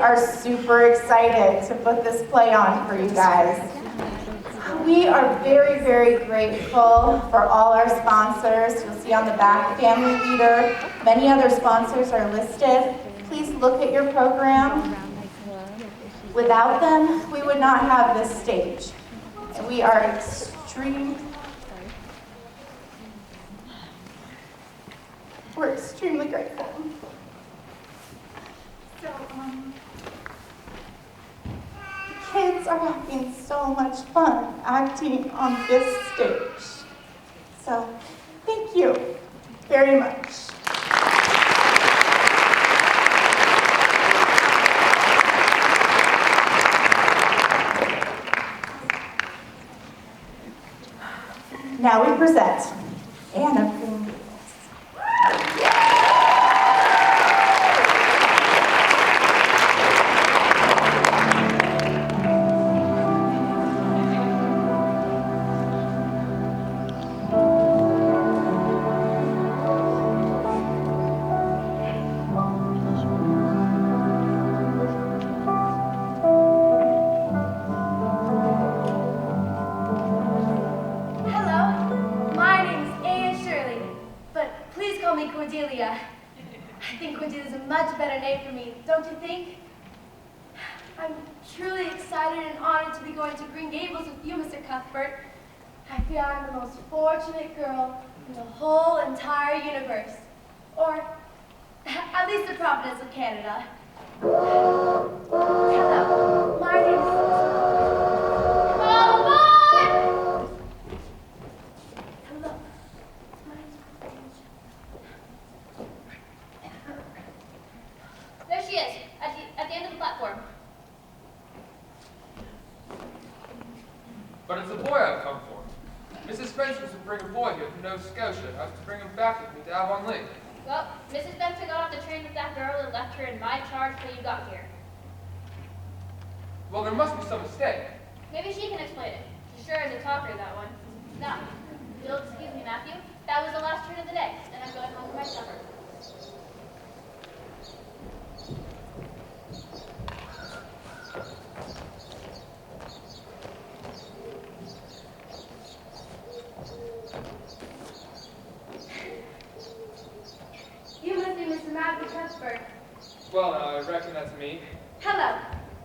are super excited to put this play on for you guys. We are very, very grateful for all our sponsors. You'll see on the back, Family Leader. Many other sponsors are listed. Please look at your program. Without them, we would not have this stage. And we are we're extremely grateful. So, the kids are having so much fun acting on this stage. So, thank you very much. Now we present Anna Green. I think Cordelia is a much better name for me, don't you think? I'm truly excited and honored to be going to Green Gables with you, Mr. Cuthbert. I feel I'm the most fortunate girl in the whole entire universe. Or at least the Providence of Canada. Hello, my name is... There she is, at the end of the platform. But it's a boy I've come for. Mrs. Spencer was to bring a boy here from Nova Scotia. I was to bring him back with me to Avonlea. Well, Mrs. Spencer got off the train with that girl and left her in my charge till you got here. Well, there must be some mistake. Maybe she can explain it. She sure is a talker, that one. Now, you'll excuse me, Matthew. That was the last turn of the day, and I'm going home for my supper. You must be Mr. Matthew Cuthbert. Well, now, I reckon that's me. Hello,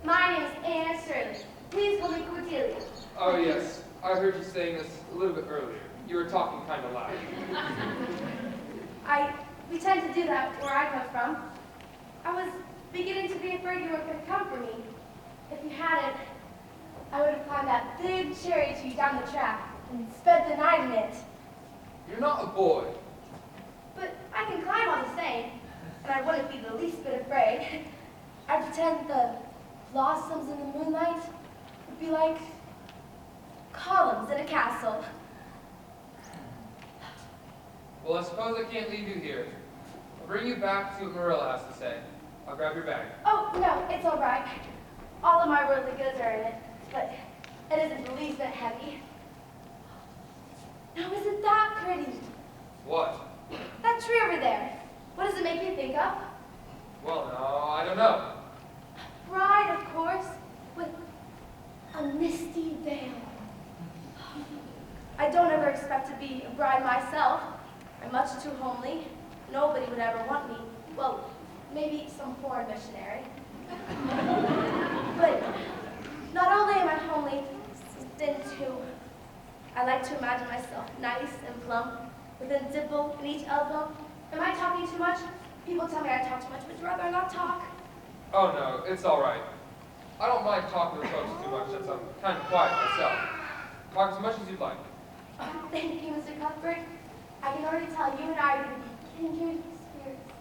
my name is Anna Shirley. Please call me Cordelia. Oh, yes. I heard you saying this a little bit earlier. You were talking kind of loud. We tend to do that where I come from. I was beginning to be afraid you weren't going to come for me. If you hadn't, I would have climbed that big cherry tree down the track and spent the night in it. You're not a boy. But I can climb all the same, and I wouldn't be the least bit afraid. I'd pretend the blossoms in the moonlight would be like columns in a castle. Well, I suppose I can't leave you here. I'll bring you back to see what Marilla has to say. I'll grab your bag. Oh, no, it's all right. All of my worldly goods are in it, but it isn't the least bit heavy. Now, isn't that pretty? What? That tree over there. What does it make you think of? Well, no, I don't know. Bride, of course, with a misty veil. I don't ever expect to be a bride myself. I'm much too homely. Nobody would ever want me. Well, maybe some foreign missionary. But not only am I homely, thin too. I like to imagine myself nice and plump, with a dimple in each elbow. Am I talking too much? People tell me I talk too much. Would you rather not talk? Oh, no, it's all right. I don't mind talking to folks too much since I'm kind of quiet myself. Talk as much as you'd like. Oh, thank you, Mr. Cuthbert. I can already tell you and I are going to be kindred spirits.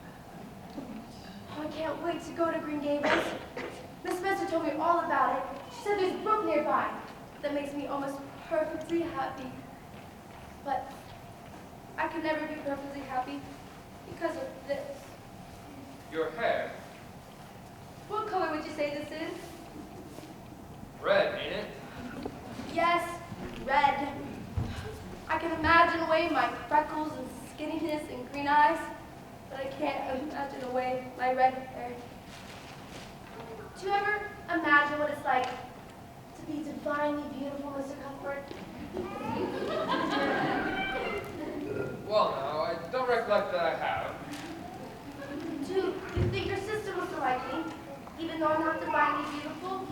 Oh, I can't wait to go to Green Gables. Miss Spencer told me all about it. She said there's a brook nearby that makes me almost perfectly happy. But I could never be perfectly happy because of this. Your hair? What color would you say this is? Red, ain't it? Yes, red. I can imagine away my freckles and skinniness and green eyes, but I can't imagine away my red hair. Do you ever imagine what it's like to be divinely beautiful, Mr. Cuthbert? Well, no, I don't recollect that I have. Do you think your sister must like me, even though I'm not divinely beautiful?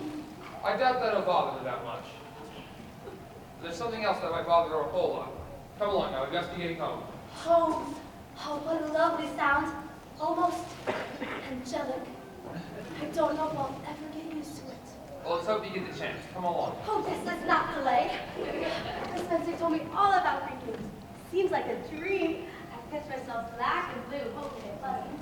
I doubt that'll bother her that much. There's something else that might bother her a whole lot. Come along now, we must be getting home. Home. Oh, what a lovely sound. Almost angelic. I don't know if I'll ever get used to it. Well, let's hope you get the chance. Come along. Oh, yes, let's not delay. Miss Spencer told me all about green gables. Seems like a dream. I picture myself black and blue, hoping it wasn't.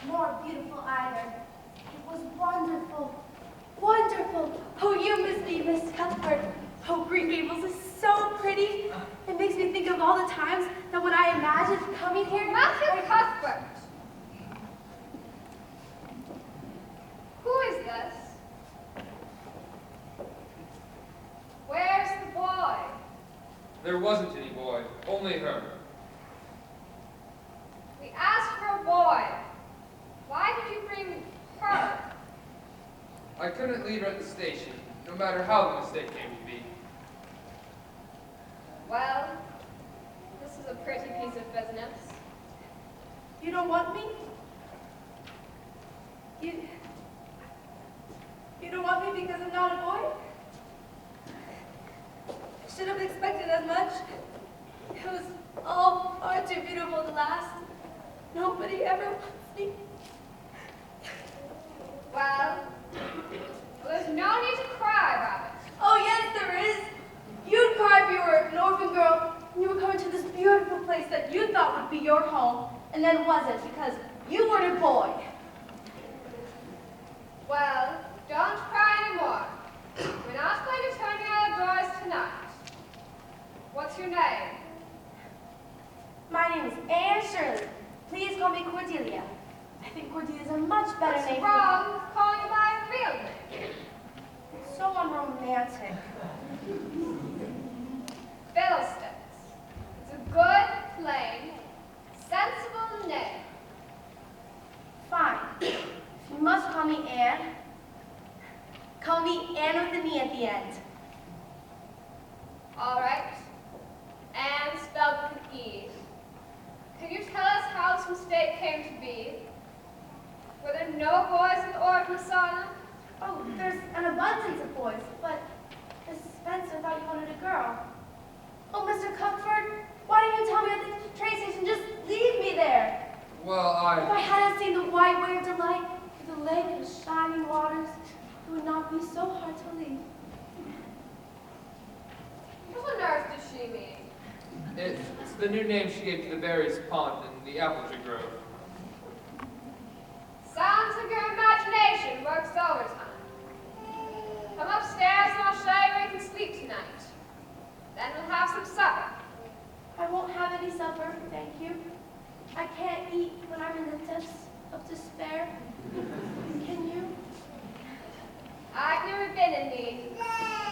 More beautiful either. It was wonderful, wonderful. Miss Cuthbert. Oh, Green Gables is so pretty. It makes me think of all the times that when I imagined coming here. Matthew Cuthbert. Who is this? Where's the boy? There wasn't any boy, only her. We asked for a boy. Why did you bring her? I couldn't leave her at the station, no matter how the mistake came to be. Well, this is a pretty piece of business. You don't want me? You don't want me because I'm not a boy? I should have expected as much. It was all far too beautiful to last. Nobody ever wants me. Well, there's no need to cry about it. Oh yes, there is. You'd cry if you were an orphan girl and you were coming to this beautiful place that you thought would be your home, and then wasn't because you weren't a boy. Well, don't cry anymore. We're not going to turn you out of doors tonight. What's your name? My name is Anne Shirley. Please call me Cordelia. I think Cordelia is a much better What's name. wrong with calling you by a real name? It's so unromantic. Fiddlesticks. It's a good, plain, sensible name. Fine. If you must call me Anne, call me Anne with an E at the end. All right. Anne spelled with an E. Can you tell us how this mistake came to be? Were there no boys in the orphan asylum? Oh, there's an abundance of boys, but Miss Spencer thought you wanted a girl. Oh, Mr. Cuthbert, why didn't you tell me at the train station? Just leave me there. Well, If I hadn't seen the white way of delight with the lake and the shining waters, it would not be so hard to leave. What on earth does she mean? it's the new name she gave to the berries pond in the apple tree grove. Sounds like your imagination works overtime. Come upstairs and I'll show you where you can sleep tonight. Then we'll have some supper. I won't have any supper, thank you. I can't eat when I'm in the depths of despair. Can you? I've never been in the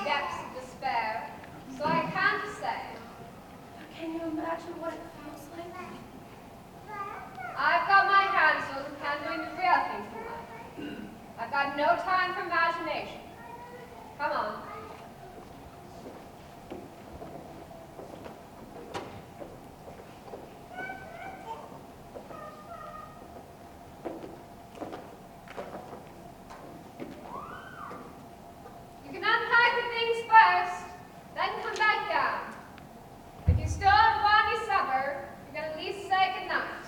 depths of despair, so I can't say. Can you imagine what it feels like? I've got my hands full and can't doing the real things in life. I've got no time for imagination. Come on. You can unpack the things first, then come back down. If you still don't want any supper, you can at least say goodnight.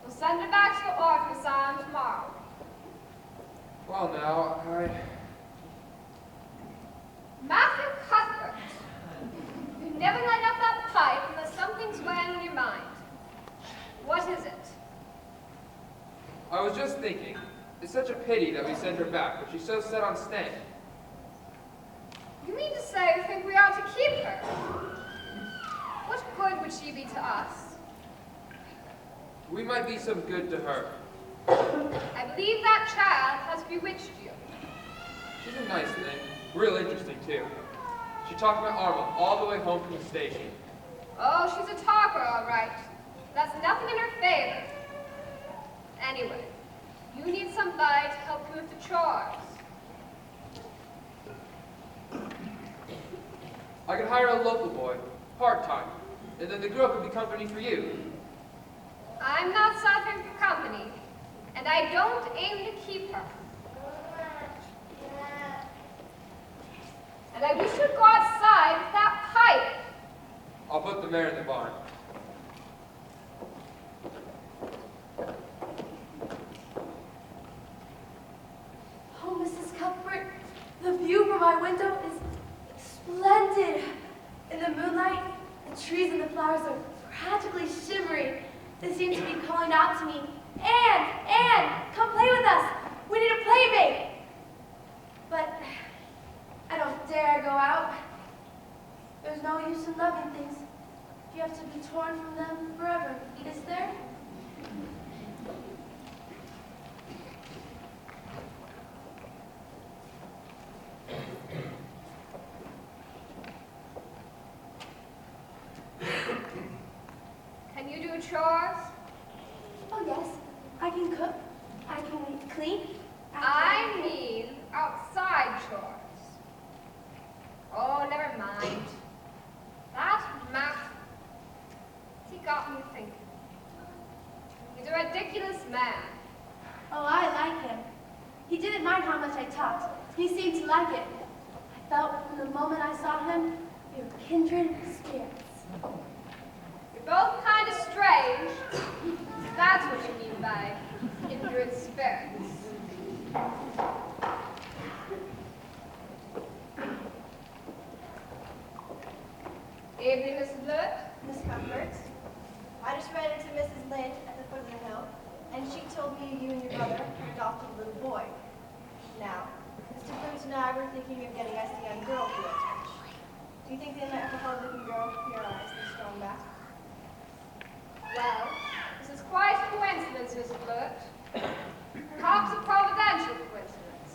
We'll send it back to the orphan asylum tomorrow. Well, now, Matthew Cuthbert, you never light up that pipe unless something's weighing on your mind. What is it? I was just thinking, it's such a pity that we sent her back, but she's so set on staying. You mean to say you think we ought to keep her? What good would she be to us? We might be some good to her. I believe that child has bewitched you. She's a nice thing, real interesting too. She talked my arm up all the way home from the station. Oh, she's a talker, all right. That's nothing in her favor. Anyway, you need somebody to help you with the chores. I could hire a local boy, part-time, and then the girl could be company for you. I'm not suffering for company, and I don't aim to keep her. And I wish you'd go outside with that pipe. I'll put the mare in the barn. Oh, Mrs. Cuthbert, the view from my window is splendid. In the moonlight, the trees and the flowers are practically shimmering. They seem to be calling out to me, Anne, Anne, come play with us. We need a playmate. But I don't dare go out. There's no use in loving things if you have to be torn from them forever, is there? Can you do chores? Oh yes, I can cook, I can clean. I mean outside chores. Oh, never mind. That Matt, he got me thinking. He's a ridiculous man. Oh, I like him. He didn't mind how much I talked. He seemed to like it. I felt from the moment I saw him, we were kindred spirits. You're both kind of strange. That's what you mean by kindred spirits. Evening, Mrs. Blewett. Miss Cuthbert, I just ran into Mrs. Lynn at the foot of the hill, and she told me you and your brother adopted a little boy. Now, Mr. Blewett and I were thinking of getting us a young girl for the church. Do you think they might have a looking girl here eyes and strong back? Well, this is quite a coincidence, Mrs. Blewett. Perhaps a providential coincidence.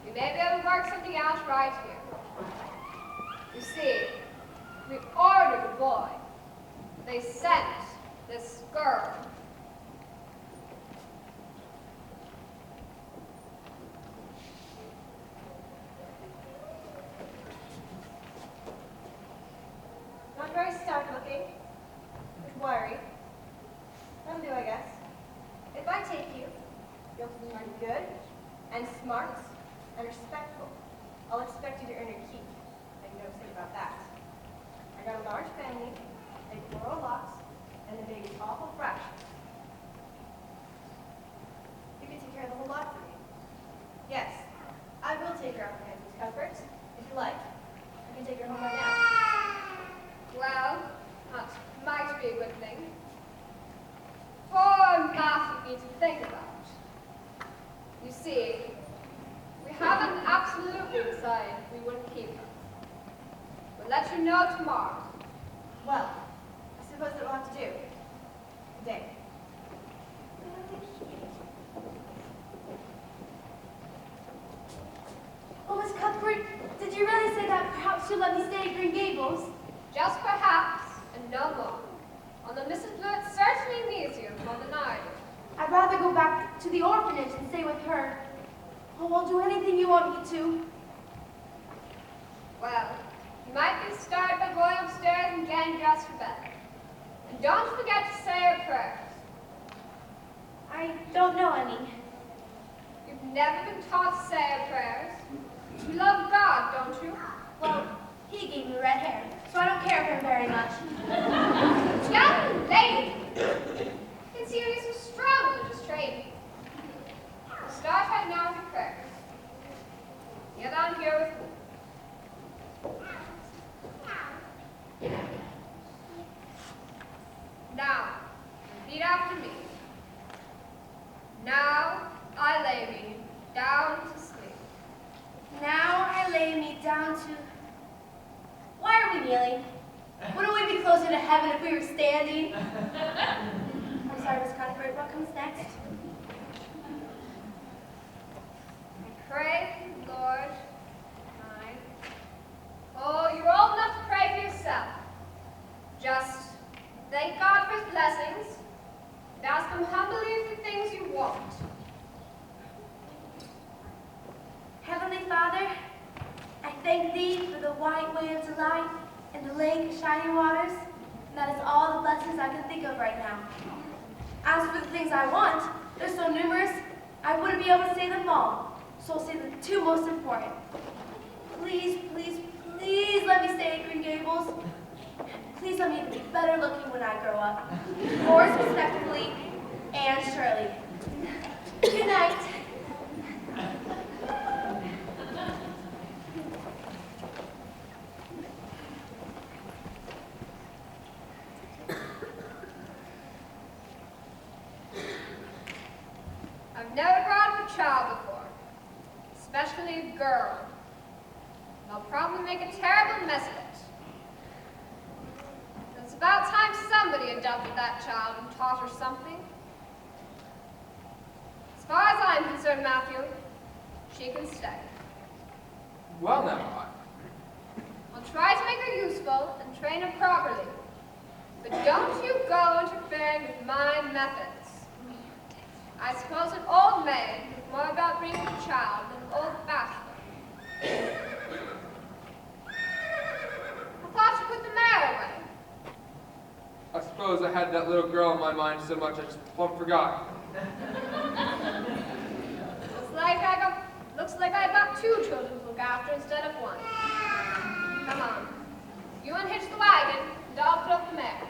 We may be able to work something out right here. You see, we ordered a boy. They sent this girl. Not very stout looking. Bit wiry. That'll do, I guess. If I take you, you'll be good and smart and respectful. I'll expect you to earn your keep. Make no mistake about that. I got a large family, they borrow lots, and the baby's awful fresh. You can take care of the whole lot for me. Yes, I will take her off my hands, Miss Cuthbert, if you like. I can take her home right now. Well, that might be a good thing. For Matthew to think about. You see, we haven't absolutely decided we wouldn't keep her. We'll let you know tomorrow. Well, I suppose that we'll have to do. Good day. Oh, Miss Cuthbert, did you really say that perhaps you'll let me stay at Green Gables? Just perhaps, and no more. Although Mrs. Blewett certainly needs you more than I do. I'd rather go back to the orphanage and stay with her. Oh, I'll do anything you want me to. Well, you might be started by going upstairs and getting dressed for bed. And don't forget to say your prayers. I don't know any. You've never been taught to say your prayers. You love God, don't you? Well, he gave me red hair, so I don't care for him very much. Young lady! It's you so strong religious training. We'll start right now with your prayers. Get on here with me. Now, repeat after me. Now I lay me down to sleep. Now I lay me down to... Why are we kneeling? Wouldn't we be closer to heaven if we were standing? I'm sorry, Miss Cuthbert, what comes next? I pray, Lord, oh, you're old enough to pray for yourself. Just thank God for his blessings and ask him humbly for the things you want. Heavenly Father, I thank thee for the white waves of light and the lake of shining waters, and that is all the blessings I can think of right now. As for the things I want, they're so numerous, I wouldn't be able to say them all, so I'll say the two most important. Please, please, please let me stay at Green Gables. Please let me be better looking when I grow up. Yours respectfully, Anne Shirley. Good night. I've never brought up a child before. especially a girl. They'll probably make a terrible mess of it. It's about time somebody adopted that child and taught her something. As far as I'm concerned, Matthew, she can stay. Well now, I'll try to make her useful and train her properly. But don't you go interfering with my methods. I suppose an old maid is more about bringing a child than an old bachelor. I thought you put the mare away. I suppose I had that little girl in my mind so much I just plumb forgot. Looks like I've got two children to look after instead of one. Come on. You unhitch the wagon, and I'll put up the mare.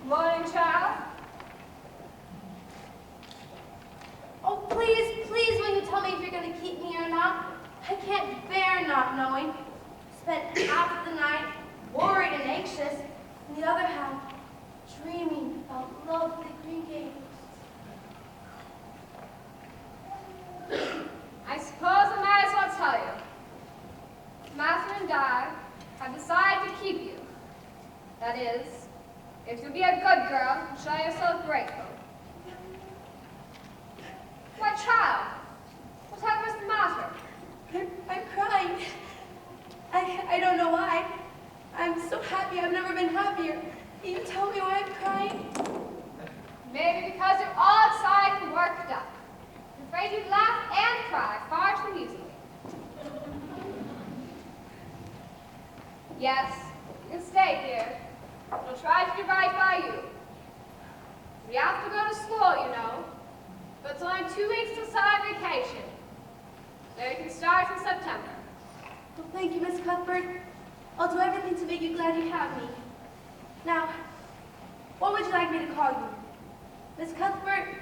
Morning, child. Oh, please, please, will you tell me if you're going to keep me or not? I can't bear not knowing. Spent half of the night worried and anxious, and the other half dreaming about lovely Green Gables. I suppose I might as well tell you. Matthew and I have decided to keep you. That is, if you'll be a good girl and show yourself grateful. Why, child, whatever is the matter? I'm crying. I don't know why. I'm so happy. I've never been happier. Can you tell me why I'm crying? Maybe because you're all excited and worked up. I'm afraid you laugh and cry far too easily. Yes, you can stay here. We'll try to do right by you. We have to go to school, you know. But it's only 2 weeks till summer vacation. So you can start in September. Well, thank you, Miss Cuthbert. I'll do everything to make you glad you have me. Now, what would you like me to call you? Miss Cuthbert?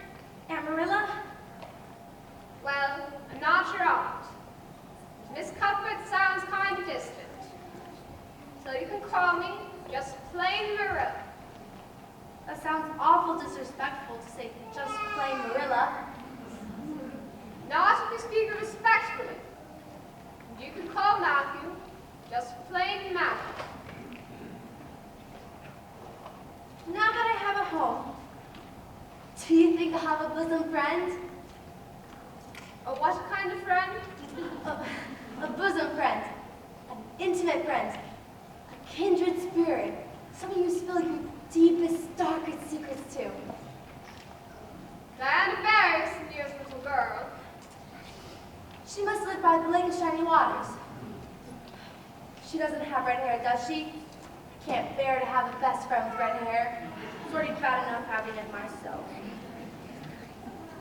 Aunt Marilla? Well, I'm not your aunt. Miss Cuthbert sounds kind of distant. So you can call me just plain Marilla. That sounds awful disrespectful to say just plain Marilla. Not if you speak respectfully. You can call Matthew Just plain math. Now that I have a home, do you think I'll have a bosom friend? A what kind of friend? A bosom friend, an intimate friend, a kindred spirit, someone you spill your deepest, darkest secrets to. Diana Barry's the nearest little girl. She must live by the lake of shining waters. She doesn't have red hair, does she? I can't bear to have a best friend with red hair. It's already bad enough having it myself.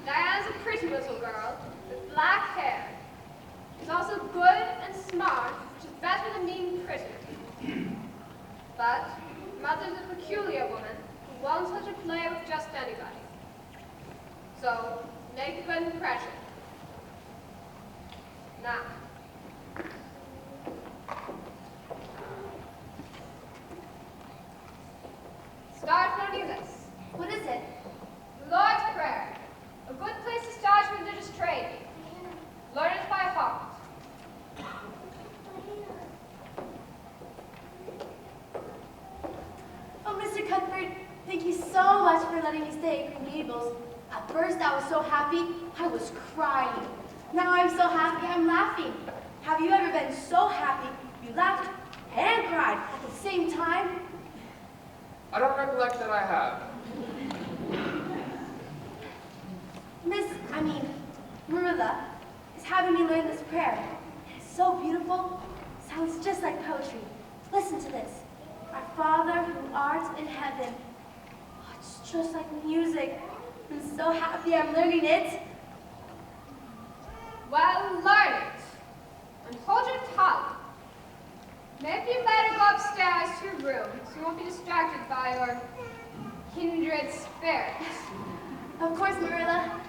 Diana's a pretty little girl with black hair. She's also good and smart, which is better than being pretty. But Mother's a peculiar woman who won't let her play with just anybody. So, make a good impression. Now, start learning this. What is it? The Lord's Prayer. A good place to start your religious training. Learn it by heart. Oh, Mr. Cuthbert, thank you so much for letting me stay at Green Gables. At first, I was so happy, I was crying. Now I'm so happy, I'm laughing. Have you ever been so happy you laughed and cried at the same time? I don't recollect that I have. Marilla is having me learn this prayer. It's so beautiful, sounds just like poetry. Listen to this. Our Father who art in heaven. Oh, it's just like music. I'm so happy I'm learning it. Well, learn it. And hold your tongue. Maybe you better go upstairs to your room so you won't be distracted by your kindred spirits. Of course, Marilla.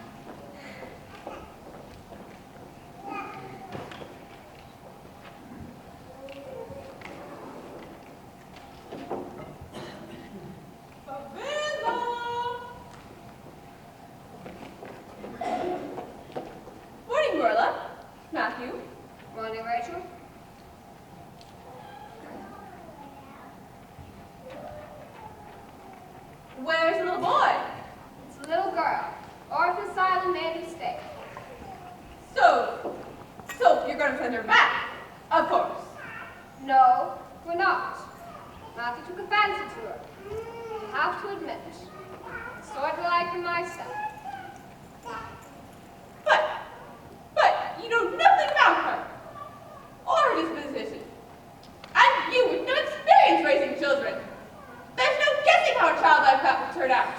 Morning, Marilla. Matthew. Morning, Rachel. Where's the little boy? It's a little girl. Orphan Asylum made a mistake. So you're going to send her back? Of course. No, we're not. Matthew took a fancy to her. I have to admit, sort of like her myself. But you know nothing about her or her disposition. And you with no experience raising children. There's no guessing how a child like that will turn out.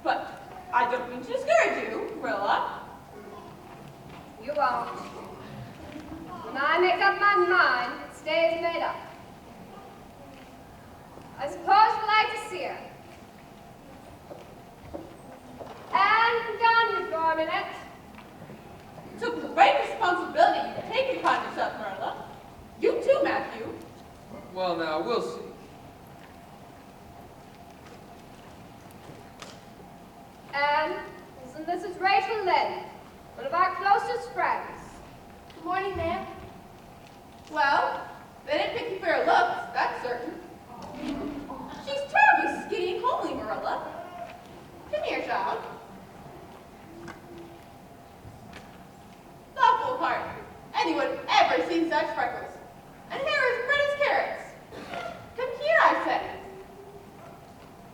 But I don't mean to discourage you, Marilla. You won't. When I make up my mind, it stays made up. I suppose you'd like to see her. And come down here for a minute. It's a great responsibility you've taken upon yourself, Marilla. You too, Matthew. Well, now, we'll see. And this is Rachel Lynn, one of our closest friends. Good morning, ma'am. Well, they didn't pick you for your looks, that's certain. She's terribly skinny and homely, Marilla. Come here, child. Thoughtful heart. Anyone ever seen such freckles? And hair as red as carrots. Come here, I said.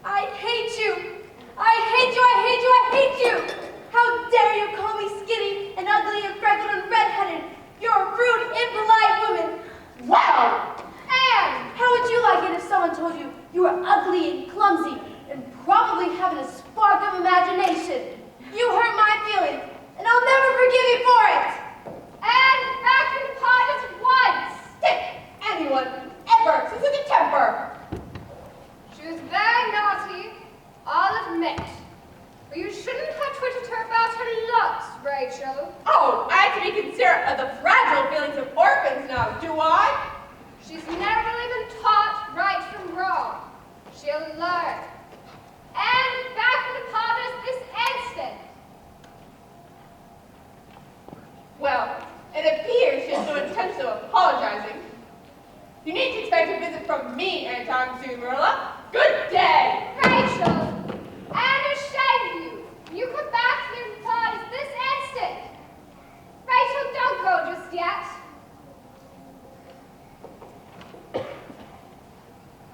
I hate you. I hate you, I hate you, I hate you. How dare you call me skinny and ugly and freckled and redheaded? You're a rude, impolite woman. Wow! And how would you like it if someone told you you were ugly and clumsy and probably having a spark of imagination? You hurt my feelings, and I'll never forgive you for it. And back in the pot at once. Take anyone ever sees a good temper. She was very naughty, I'll admit. But you shouldn't have twitted her about her looks, Rachel. Oh, I have to be considerate of the fragile feelings of orphans now, do I? She's never really been taught right from wrong. She'll learn. And back in the potters this instant. Well, it appears she has no intention business of apologizing. You need to expect a visit from me anytime soon, Marilla. Good day! Rachel, I understand you. You come back to your thoughts this instant. Rachel, don't go just yet.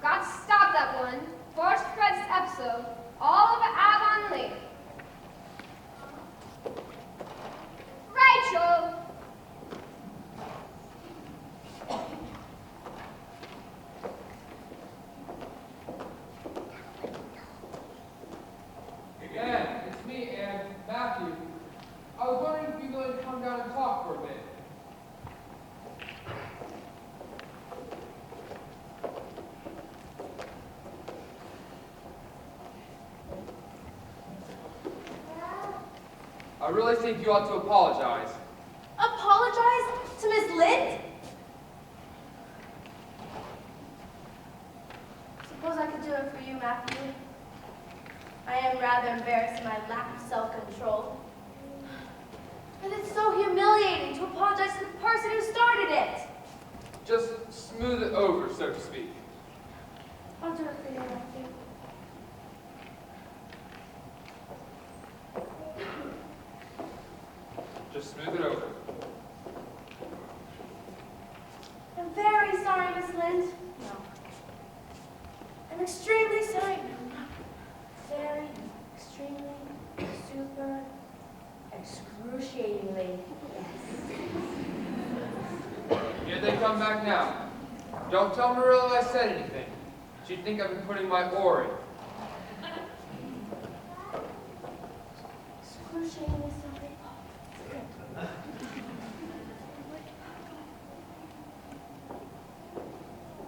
Got to stop that one. Force Fred's episode. All of Avonlea. Rachel! Anne, it's me, Anne. Matthew. I was wondering if you'd be willing to come down and talk for a minute. I really think you ought to apologize. Apologize to Miss Lind? Suppose I could do it for you, Matthew. I am rather embarrassed in my lack of self-control. But it's so humiliating to apologize to the person who started it. Just smooth it over, so to speak. I'll do it for you, Matthew. Just smooth it over. I'm very sorry, Miss Lind. No. I'm extremely sorry. Very, extremely, super, excruciatingly. Here they come back now. Don't tell Marilla I said anything. She'd think I've been putting my oar in. Excruciatingly sorry.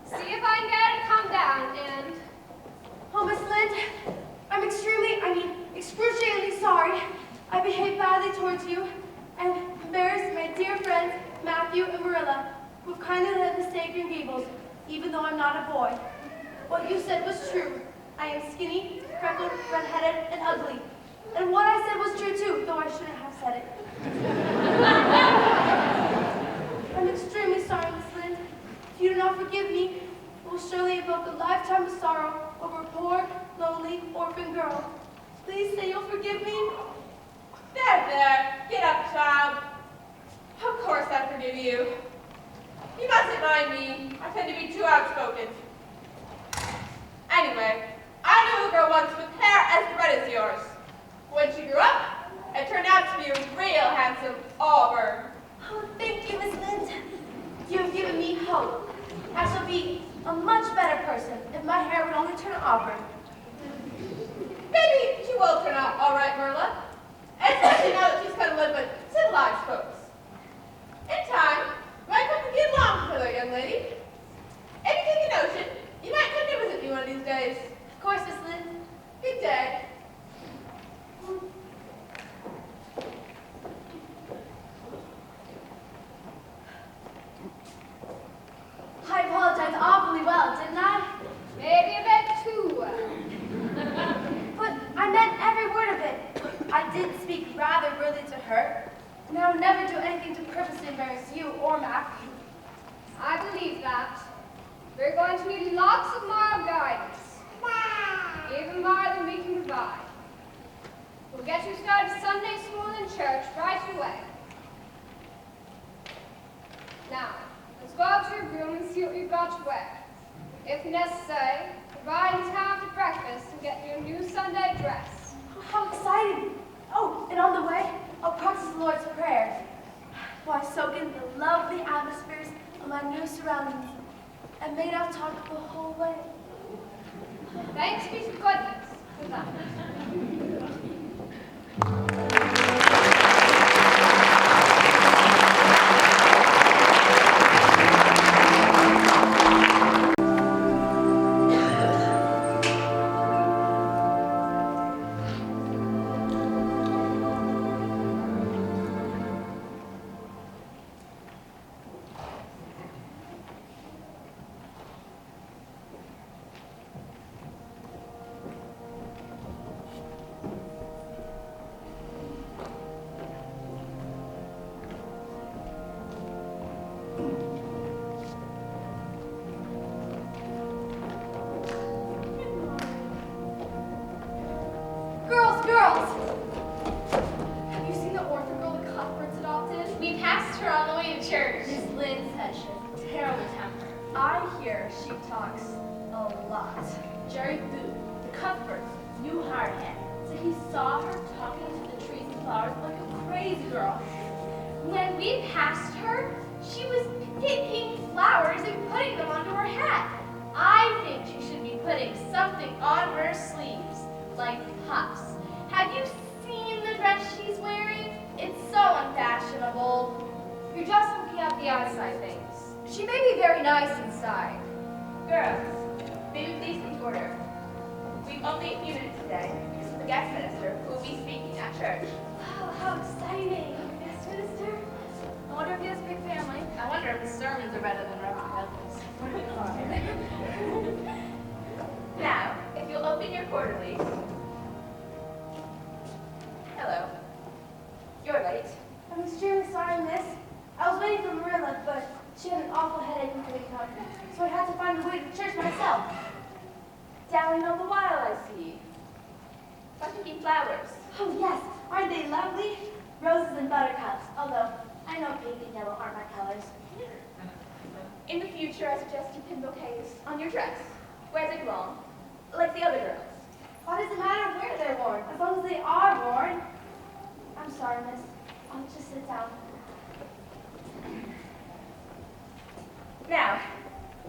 See if I can get her to come down and... Oh, Miss Lind, I'm excruciatingly sorry. I behaved badly towards you and embarrassed my dear friends, Matthew and Marilla, who've kindly let me stay at Green Gables, even though I'm not a boy. What you said was true. I am skinny, freckled, red-headed, and ugly. And what I said was true, too, though I shouldn't have said it. I'm extremely sorry, Miss Lind. If you do not forgive me, it will surely evoke a lifetime of sorrow over a poor, lonely, orphan girl. Please say you'll forgive me. There, get up, child. Of course I forgive you. You mustn't mind me. I tend to be too outspoken. Anyway, I knew a girl once with hair as red as yours. When she grew up, it turned out to be a real handsome auburn. Oh, thank you, Miss Lind. You have given me hope. I shall be a much better person if my hair would only turn auburn. Maybe she will turn out all right, Marilla. Especially now that she's come to live with civilized folks. In time, you might come to get along with her, young lady. If you take a notion, you might come to visit me one of these days. Of course, Miss Lind. Good day. I apologize awfully well, didn't I? Maybe a bit too well. But I meant every word of it. I did speak rather rudely to her, and I would never do anything to purposely embarrass you or Matthew. I believe that. We're going to need lots of moral guidance. Even more than we can provide. We'll get you started Sunday school and church right away. Now, let's go out to your room and see what you've got to wear. If necessary, provide in time for breakfast and get you a new Sunday dress. Oh, how exciting! Oh, and on the way, I'll practice the Lord's Prayer. While I soak in the lovely atmospheres of my new surroundings, and may not talk the whole way. Thanks be to goodness for that. here, she talks a lot. Jerry Booth, the Cuthbert's new hired hand, said he saw her talking to the trees and flowers like a crazy girl. When we passed her, she was picking flowers and putting them onto her hat. I think she should be putting something on her sleeves, like puffs. Have you seen the dress she's wearing? It's so unfashionable. You're just looking at the outside things. She may be very nice inside. Girls, may we please come to order? We've only a few minutes today because of the guest minister who will be speaking at church. Wow, how exciting. Yes, Minister? I wonder if he has a big family. I wonder if his sermons are better than Reverend Edwards. Now, if you'll open your quarterlies. Hello. You're late. I'm extremely sorry, Miss. I was waiting for Marilla, but she had an awful headache before we come, so I had to find a way to church myself. Dallying all the while, I see. Funky flowers. Oh, yes. Aren't they lovely? Roses and buttercups, although I know pink and yellow aren't my colors. In the future, I suggest you pin bouquets on your dress, where they belong, like the other girls. Why does it matter where they're worn, as long as they are worn? I'm sorry, Miss. I'll just sit down. Now,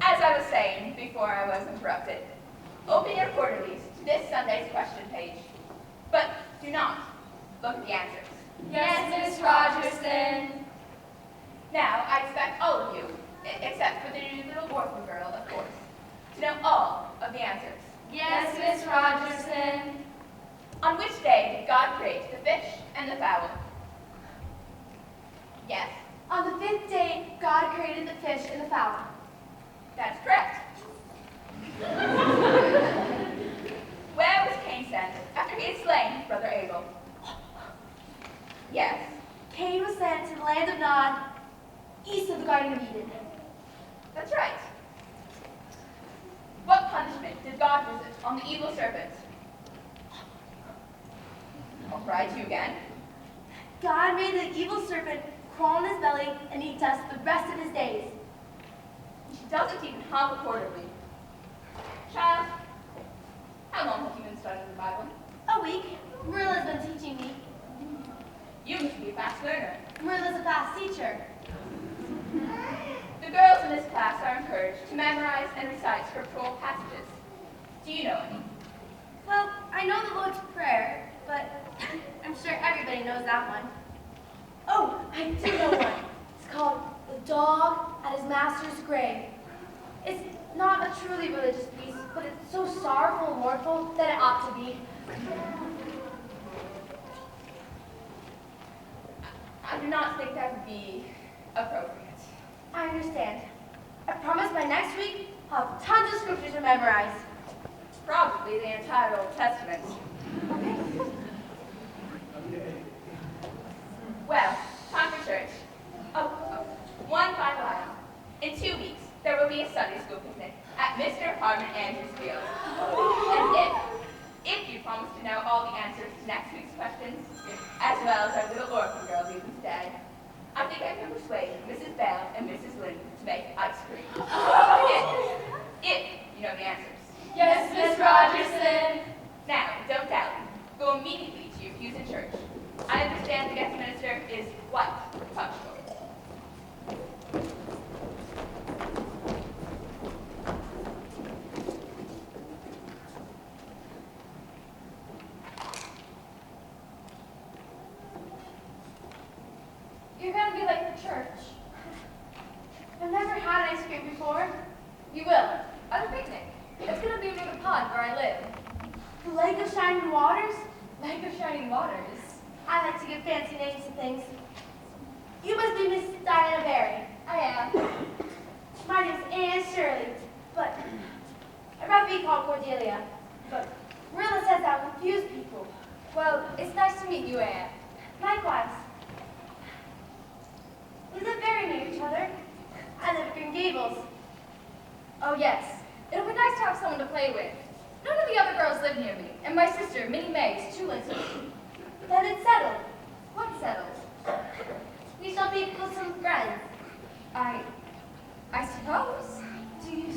as I was saying before I was interrupted, open your quarterlies to this Sunday's question page. But do not look at the answers. Yes, Miss Rogerson. Now, I expect all of you, except for the new little orphan girl, of course, to know all of the answers. Yes, Miss Rogerson. On which day did God create the fish and the fowl? Yes, On the 5th day, God created the fish and the fowl. that's correct. Where was Cain sent after he had slain his brother Abel? Yes, Cain was sent to the land of Nod, east of the Garden of Eden. that's right. What punishment did God visit on the evil serpent? I'll try you again. God made the evil serpent crawl on his belly and eat dust the rest of his days. She doesn't even hop accordingly. Child, how long have you been studying the Bible? A week. Marilla's been teaching me. You must be a fast learner. Marilla's a fast teacher. The girls in this class are encouraged to memorize and recite scriptural passages. Do you know any? Well, I know the Lord's Prayer, but I'm sure everybody knows that one. Oh, I do know one. It's called The Dog at His Master's Grave. It's not a truly religious piece, but it's so sorrowful and mournful that it ought to be. I do not think that would be appropriate. I understand. I promise by next week I'll have tons of scripture to memorize. Probably the entire Old Testament. Well, time for church. One final item. In 2 weeks, there will be a Sunday school picnic at Mr. Harmon Andrews Field. And if you promise to know all the answers to next week's questions, as well as our little orphan girl leaving today, I think I can persuade Mrs. Bell and Mrs. Lynn to make ice cream. If you know the answers. Yes, Miss Rogerson. Now, don't doubt me. Go immediately to your pews in church. I understand the guest minister is quite punctual. You're gonna be late for church. I've never had ice cream before. You will. At a picnic. It's gonna be near the pond where I live. The Lake of Shining Waters? Lake of Shining Waters. I like to give fancy names to things. You must be Miss Diana Barry. I am. My name's Anne Shirley, but I'd rather be called Cordelia. But Marilla says that will confuse people. Well, it's nice to meet you, Anne. Likewise. We live very near each other. I live at Green Gables. Oh, yes. It'll be nice to have someone to play with. None of the other girls live near me, and my sister, Minnie May, is 2 Lizzie. Then it's settled. What's settled? We shall be bosom friends. I suppose. Do you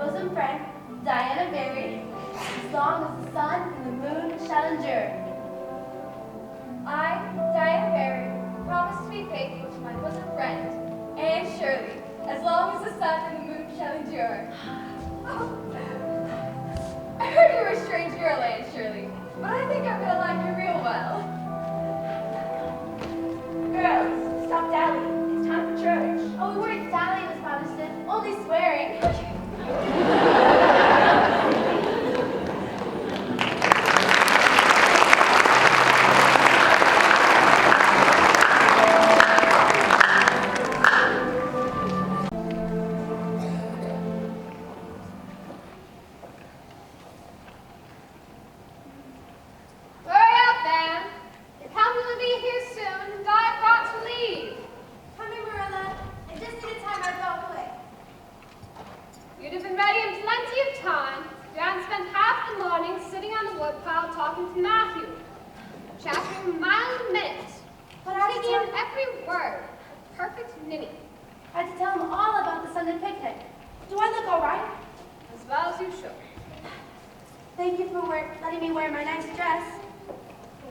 bosom friend, Diana Berry, as long as the sun and the moon shall endure. I, Diana Berry, promise to be faithful to my bosom friend, Anne Shirley, as long as the sun and the moon shall endure. I heard you were a strange girl, Anne Shirley, but I think I'm gonna like you real well. Girls, stop dallying. It's time for church. Oh, we weren't dallying, Miss Madison, only swearing. Hurry up, Anne. Your company will be here soon, and I've got to leave. Coming, Marilla. I just need a time I felt quick. You'd have been ready in plenty of time. Dan spent half the morning sitting on the woodpile talking to Matthew, chattering miles a minute, But I taking had in every word. Perfect ninny, I had to tell him all about the Sunday picnic. Do I look all right? as well as you should. Thank you for letting me wear my nice dress.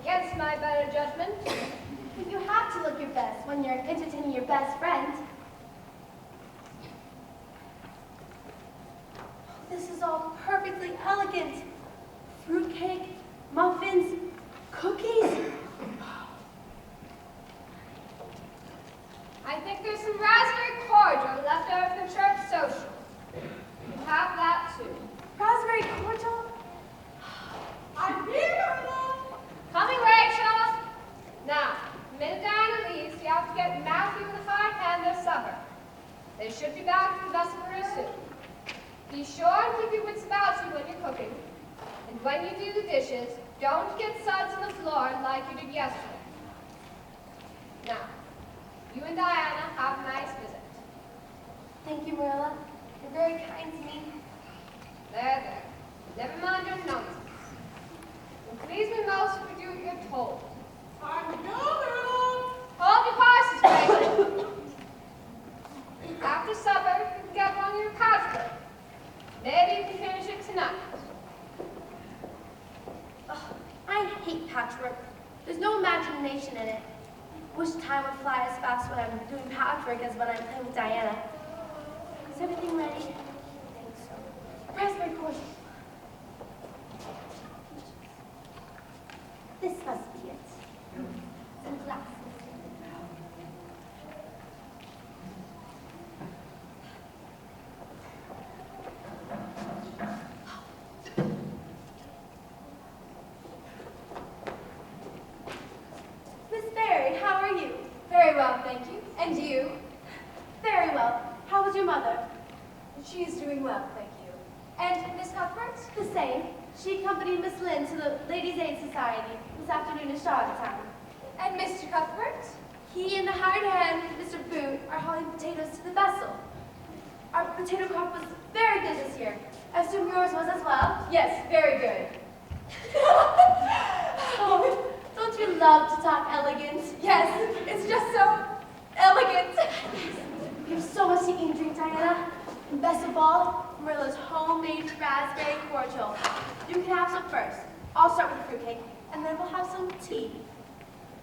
Against my better judgment, But you have to look your best when you're entertaining your best friend. This is all perfectly elegant. Fruitcake, muffins, cookies. I think there's some raspberry cordial left over from the church social. You have that too. Raspberry cordial. I'm here, Marilla. Coming, Rachel! Now, the minute Diana leaves, you have to get Matthew and the hard hand their supper. They should be back from the vessel very soon. Be sure and keep your wits about you when you're cooking. And when you do the dishes, don't get suds on the floor like you did yesterday. Now, you and Diana have a nice visit. Thank you, Marilla. You're very kind to me. There. Never mind your nonsense. It will please me most if you do what you're told. I'm Marilla. Hold your horses, Rachel. After supper, you can get one of your couch. Maybe you can finish it tonight. Ugh, I hate patchwork. There's no imagination in it. Wish time would fly as fast when I'm doing patchwork as when I'm playing with Diana. Is everything ready? I think so. Raspberry cordial. This must be it. Some glasses. Miss Barry, how are you? Very well, thank you. And you? Very well. How was your mother? She is doing well, thank you. And Miss Cuthbert? The same. She accompanied Miss Lynn to the Ladies' Aid Society this afternoon in Charlottetown. And Mr. Cuthbert? He and the hired hand, Mr. Boot, are hauling potatoes to the vessel. Our potato crop was very good this year. I assume yours was as well. Yes, very good. Oh, don't you love to talk elegance? Yes, it's just so elegant. We have so much to eat and drink, Diana. And best of all, Marilla's homemade raspberry cordial. You can have some first. I'll start with the fruitcake, and then we'll have some tea.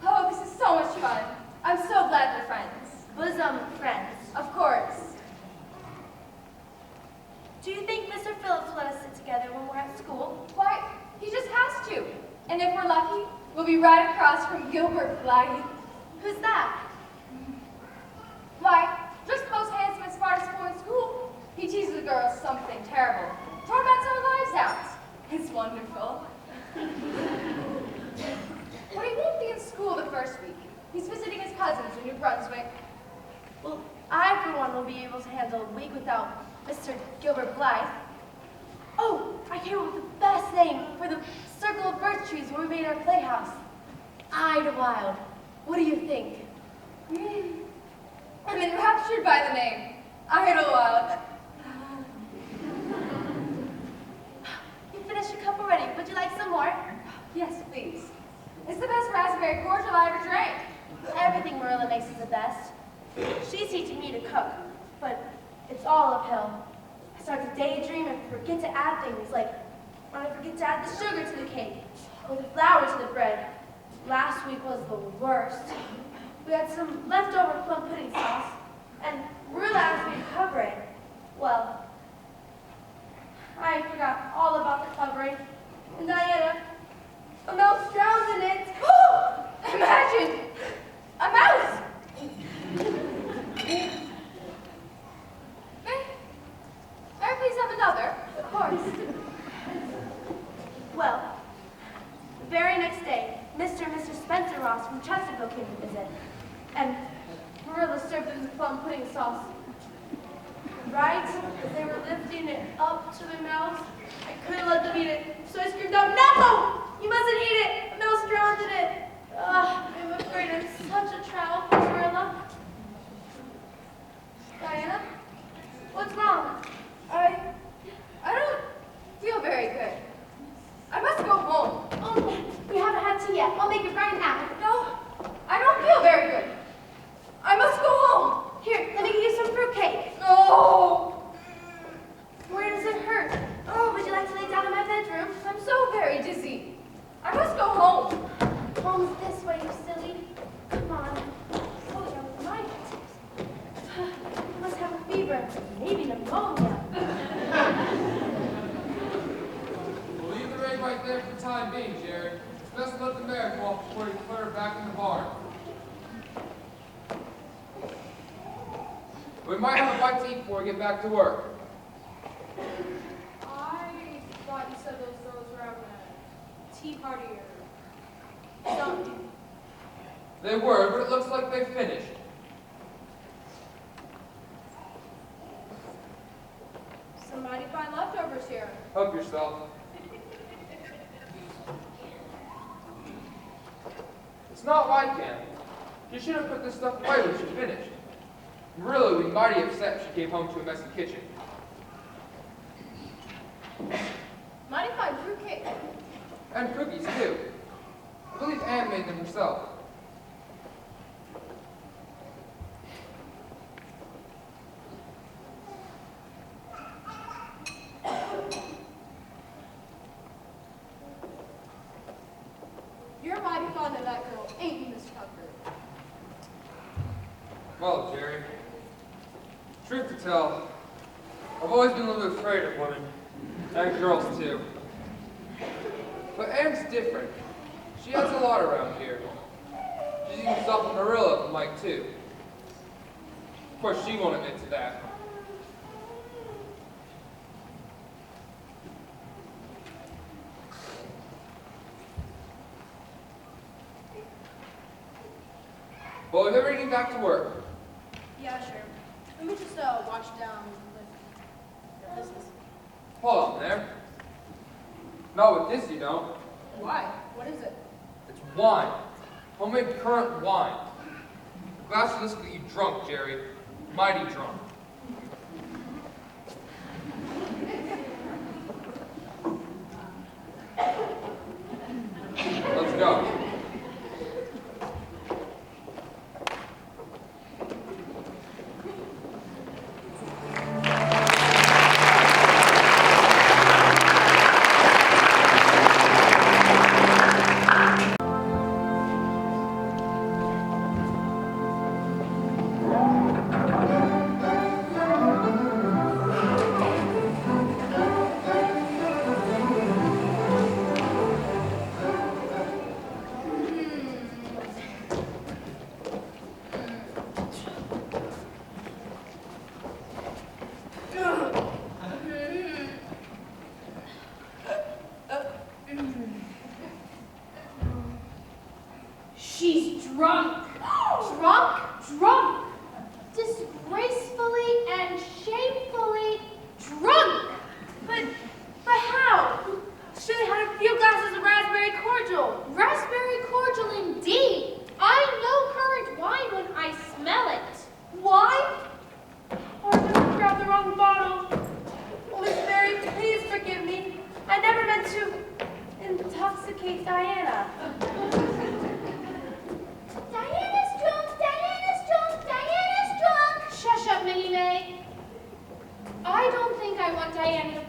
Oh, this is so much fun. I'm so glad we're friends. Bosom friends. Of course. Do you think Mr. Phillips will let us sit together when we're at school? Why, he just has to. And if we're lucky, we'll be right across from Gilbert Blythe. Who's that? Why, just the most handsome and smartest boy in school. He teases the girls something terrible. Torments our lives out. It's wonderful. But he won't be in school the first week. He's visiting his cousins in New Brunswick. Well, I, for one, will be able to handle a week without Mr. Gilbert Blythe. Oh, I came up with the best name for the circle of birch trees where we made our playhouse. Idlewild. What do you think? I'm enraptured by the name. Idlewild. You finished your cup already. Would you like some more? Yes, please. It's the best raspberry cordial I ever drank. Everything Marilla makes is the best. She's teaching me to cook, but it's all uphill. I start to daydream and forget to add things, like when I forget to add the sugar to the cake or the flour to the bread. Last week was the worst. We had some leftover plum pudding sauce, and Marilla asked me to cover it. Well, I forgot all about the covering, and Diana, a mouse drowned in it. Imagine! A mouse! May I please have another? Of course. Well, the very next day, Mr. and Mrs. Spencer Ross from Chesterfield came to visit, and Marilla served them the plum pudding sauce. Right as they were lifting it up to their mouths, I couldn't let them eat it, so I screamed out, "No! You mustn't eat it! A mouse drowned in it!" I'm afraid I'm such a travel for Marilla. Diana, what's wrong? I don't feel very good. I must go home. Oh, we haven't had tea yet. I'll make it right now. No, I don't feel very good. I must go home. Here, let me give you some fruitcake. No. Where does it hurt? Oh, would you like to lay down in my bedroom? I'm so very dizzy. I must go home. Home's this way, you silly. Come on. Oh, you're right. You must have a fever. Maybe pneumonia. We'll leave the rig right there for the time being, Jerry. It's best to let the mare go off before you put her back in the barn. We might have a bite to eat before we get back to work. I thought you said those girls were having a tea party or something. They were, but it looks like they finished. Some mighty fine leftovers here. Help yourself. It's not like him. You should have put this stuff away when she finished. Marilla would be mighty upset if she came home to a messy kitchen. Mighty fine fruitcake. And cookies, too. I believe Anne made them herself. You're mighty fond of that girl, ain't you, Mr. Cuthbert? Well, Jerry, truth to tell, I've always been a little bit afraid of women, and girls too. But Anne's different. She has a lot around here. She's even stopping Marilla from Mike too. Of course, she won't admit to that. Well, we're never getting back to work. Yeah, sure. Let me just watch down with your business. Hold on there. Not with this, you don't. Why? What is it? It's wine. Homemade currant wine. A glass of this will get you drunk, Jerry. Mighty drunk. Let's go.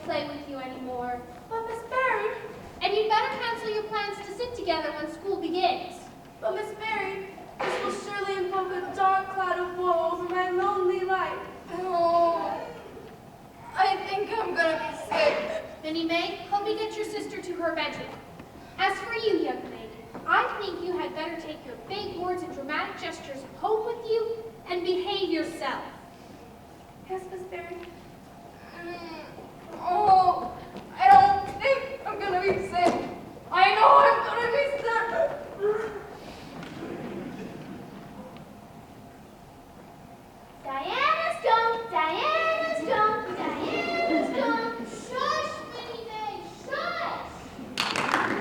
play with you anymore. But Miss Barry, And you'd better cancel your plans to sit together when school begins. but Miss Barry, this will surely invoke a dark cloud of woe over my lonely life. Oh, I think I'm gonna be sick. Minnie May, help me get your sister to her bedroom. As for you, young lady, I think you had better take your big words and dramatic gestures home with you and behave yourself. Yes, Miss Barry. Oh, I don't think I'm gonna be sick. I know I'm gonna be sick. Diana's gone, Diana's gone, Diana's gone. Shush, Minnie May, shush.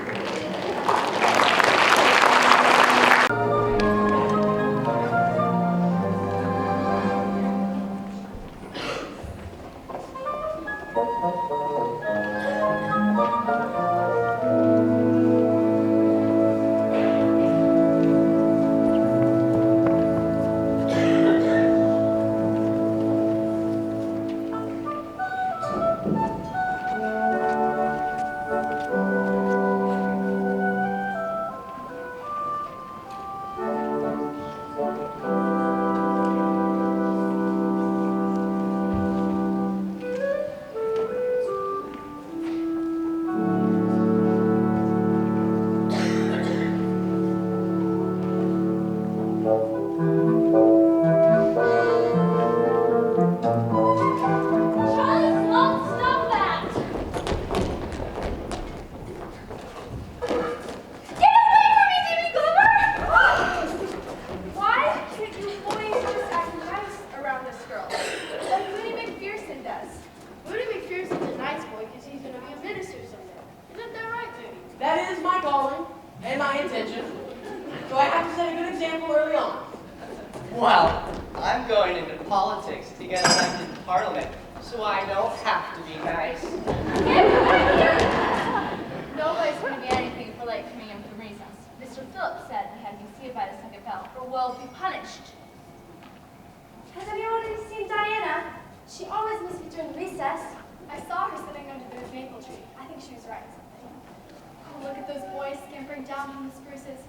Charlie, don't stop that! Get away from me, Jimmy Glover! Why can't you boys just act nice around this girl? Like Moody McPherson does. Moody McPherson's a nice boy because he's going to be a minister someday. Isn't that right, Moody? That is my calling and my intention. So I have to set a good example early on. Well, I'm going into politics to get elected to Parliament, so I don't have to be nice. Nobody's going to get anything for late coming in from recess. Mr. Phillips said we had to be seated by the second bell or we'll be punished. Has anyone seen Diana? She always misses me during recess. I saw her sitting under the maple tree. I think she was writing something. Oh, look at those boys scampering down from the spruces.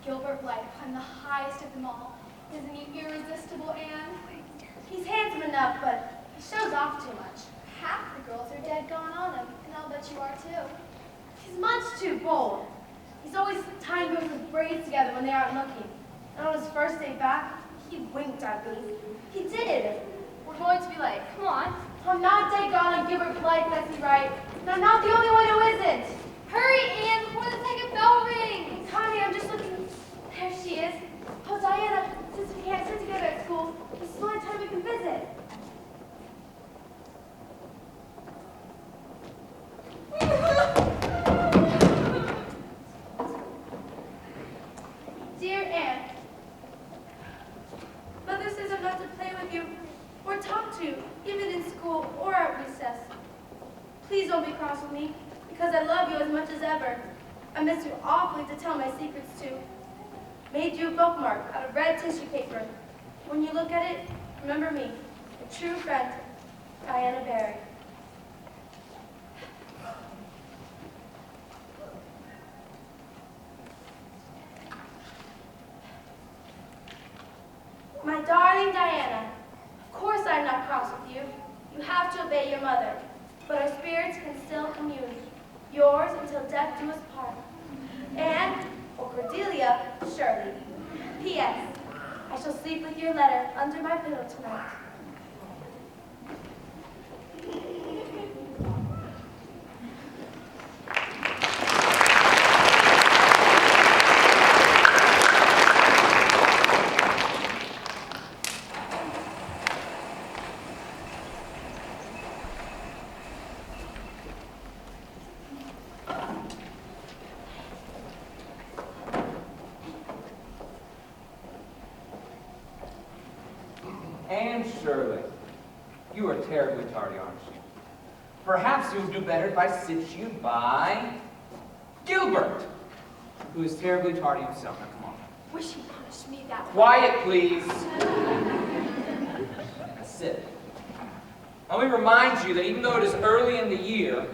Gilbert Blythe climbed the highest of them all. Isn't he irresistible, Anne? He's handsome enough, but he shows off too much. Half the girls are dead gone on him, and I'll bet you are too. He's much too bold. He's always tying girls with braids together when they aren't looking. And on his first day back, he winked at me. He did. We're going to be late. Come on. I'm not dead gone on Gilbert Blythe, Bessie Wright. And I'm not the only one who isn't. Hurry, Anne, before the second bell rings. Connie, I'm just looking. There she is. Oh, Diana, since we can't sit together at school, this is the only time we can visit. Dear Anne, Mother says I'm not to play with you or talk to you, even in school or at recess. Please don't be cross with me, because I love you as much as ever. I miss you awfully to tell my secrets to. Made you a bookmark out of red tissue paper. When you look at it, remember me, a true friend, Diana Barry. My darling Diana, of course I'm not cross with you. You have to obey your mother, but our spirits can still commune. Yours until death do us part. And, or Cordelia, Shirley. P.S. I shall sleep with your letter under my pillow tonight. Anne Shirley, you are terribly tardy, aren't you? Perhaps you would do better if I sit you by Gilbert, who is terribly tardy himself. Now, come on. Wish you punished me that way. Quiet, please. Sit. Let me remind you that even though it is early in the year,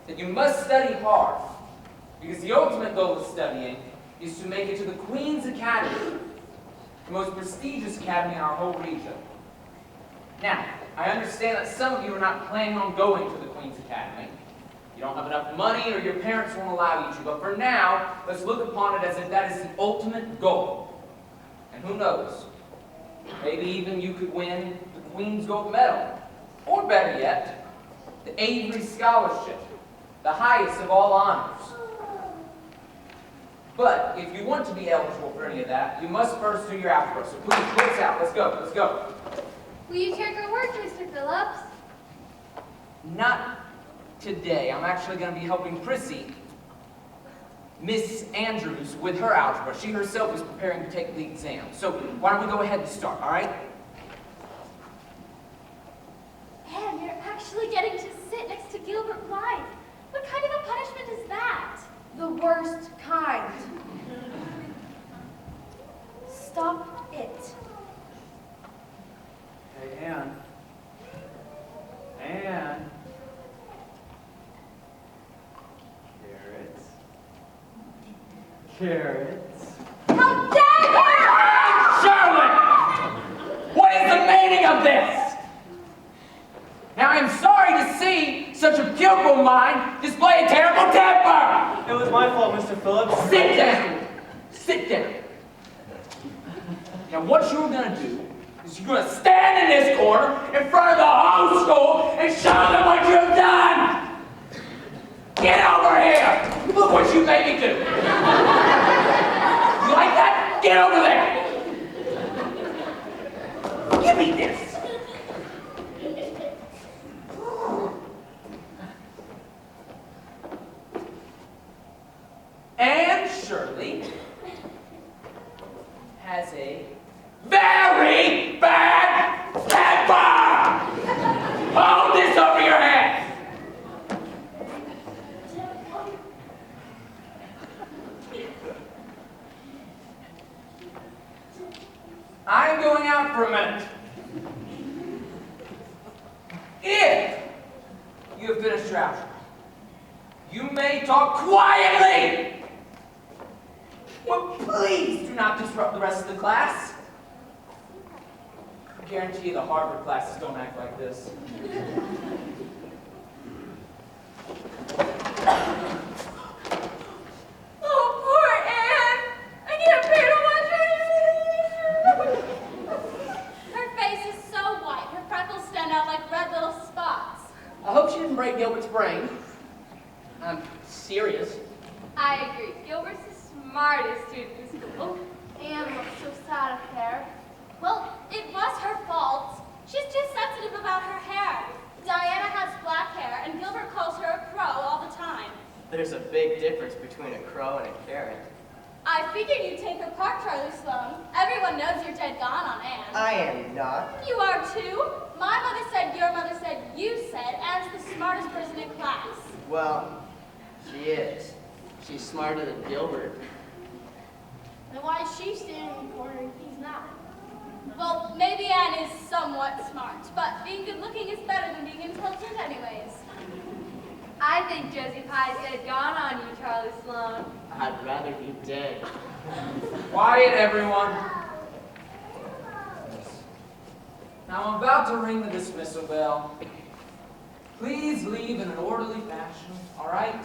that you must study hard, because the ultimate goal of studying is to make it to the Queen's Academy, the most prestigious academy in our whole region. Now, I understand that some of you are not planning on going to the Queen's Academy. You don't have enough money or your parents won't allow you to, but for now, let's look upon it as if that is the ultimate goal. And who knows, maybe even you could win the Queen's Gold Medal, or better yet, the Avery Scholarship, the highest of all honors. But if you want to be eligible for any of that, you must first do your algebra. So please, books out. Let's go. Let's go. Will you take our work, Mr. Phillips? Not today. I'm actually going to be helping Prissy, Miss Andrews, with her algebra. She herself is preparing to take the exam. So why don't we go ahead and start, all right? And you're actually getting to sit next to Gilbert Blythe. What kind of a punishment is that? The worst kind. Stop it. Hey, Anne. Anne. Carrots. Carrots. How dare you! Charlotte! What is the meaning of this? Now, I'm sorry to see such a pupil of mine display a terrible temper! It was my fault, Mr. Phillips. Sit down! Sit down. Now, what you're going to do is you're going to stand in this corner in front of the whole school and show them what you've done! Get over here! Look what you made me do! You like that? Get over there! Give me this! And Shirley has a very bad temper! Hold this over your head! I'm going out for a minute. If you have finished your algebra, you may talk quietly. Well, please do not disrupt the rest of the class. I guarantee you the Harvard classes don't act like this. Oh, poor Anne! I can't bear to watch her. Her face is so white, her freckles stand out like red little spots. I hope she didn't break Gilbert's brain. I'm serious. I agree. Gilbert's the smartest student in school. Anne looks so sad up there. Well, it was her fault. She's too sensitive about her hair. Diana has black hair, and Gilbert calls her a crow all the time. There's a big difference between a crow and a carrot. I figured you'd take her part, Charlie Sloane. Everyone knows you're dead gone on Anne. I am not. You are too. My mother said, your mother said, you said, Anne's the smartest person in class. Well, she is. She's smarter than Gilbert. Then why is she standing in the corner and he's not? Well, maybe Anne is somewhat smart, but being good looking is better than being intelligent anyways. I think Josie Pye's dead gone on you, Charlie Sloane. I'd rather be dead. Quiet, everyone. Now I'm about to ring the dismissal bell. Please leave in an orderly fashion, all right?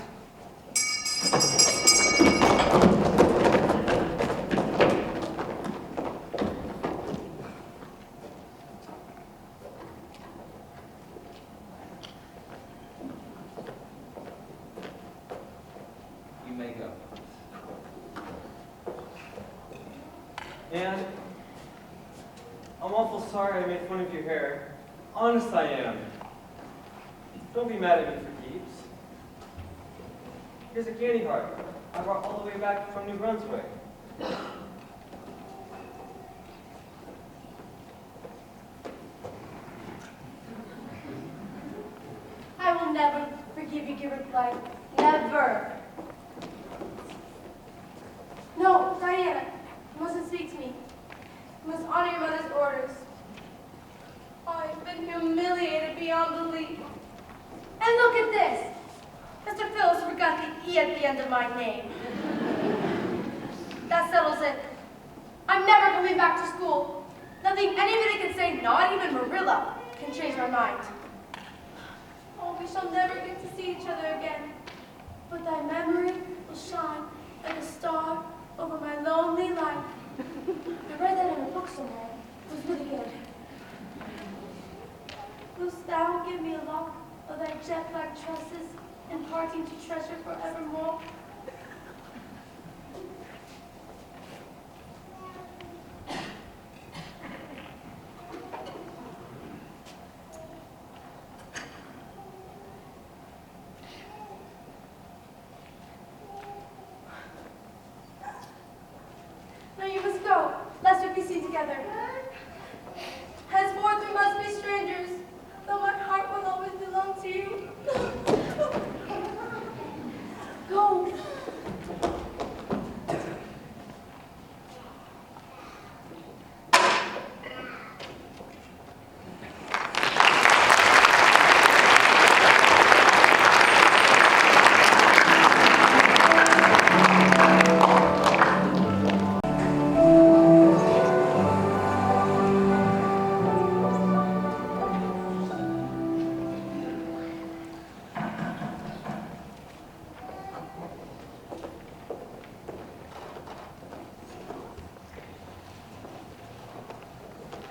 You may go. Anne, I'm awful sorry I made fun of your hair. Honest I am. Don't be mad at me for keeps. Here's a candy heart I brought all the way back from New Brunswick. I will never forgive you, Gilbert Blythe. Never. No, Diana, you mustn't speak to me. You must honor your mother's orders. I've been humiliated beyond belief. And look at this. Mr. Phillips forgot the E at the end of my name. That settles it. I'm never coming back to school. Nothing anybody can say, not even Marilla, can change my mind. Oh, we shall never get to see each other again. But thy memory will shine like a star over my lonely life. I read that in a book somewhere. It was really good. Wilt thou give me a lock of thy jet black tresses, imparting to treasure forevermore? Now you must go, lest we be seen together. Henceforth we must be strangers, though my heart will always belong to you. Go.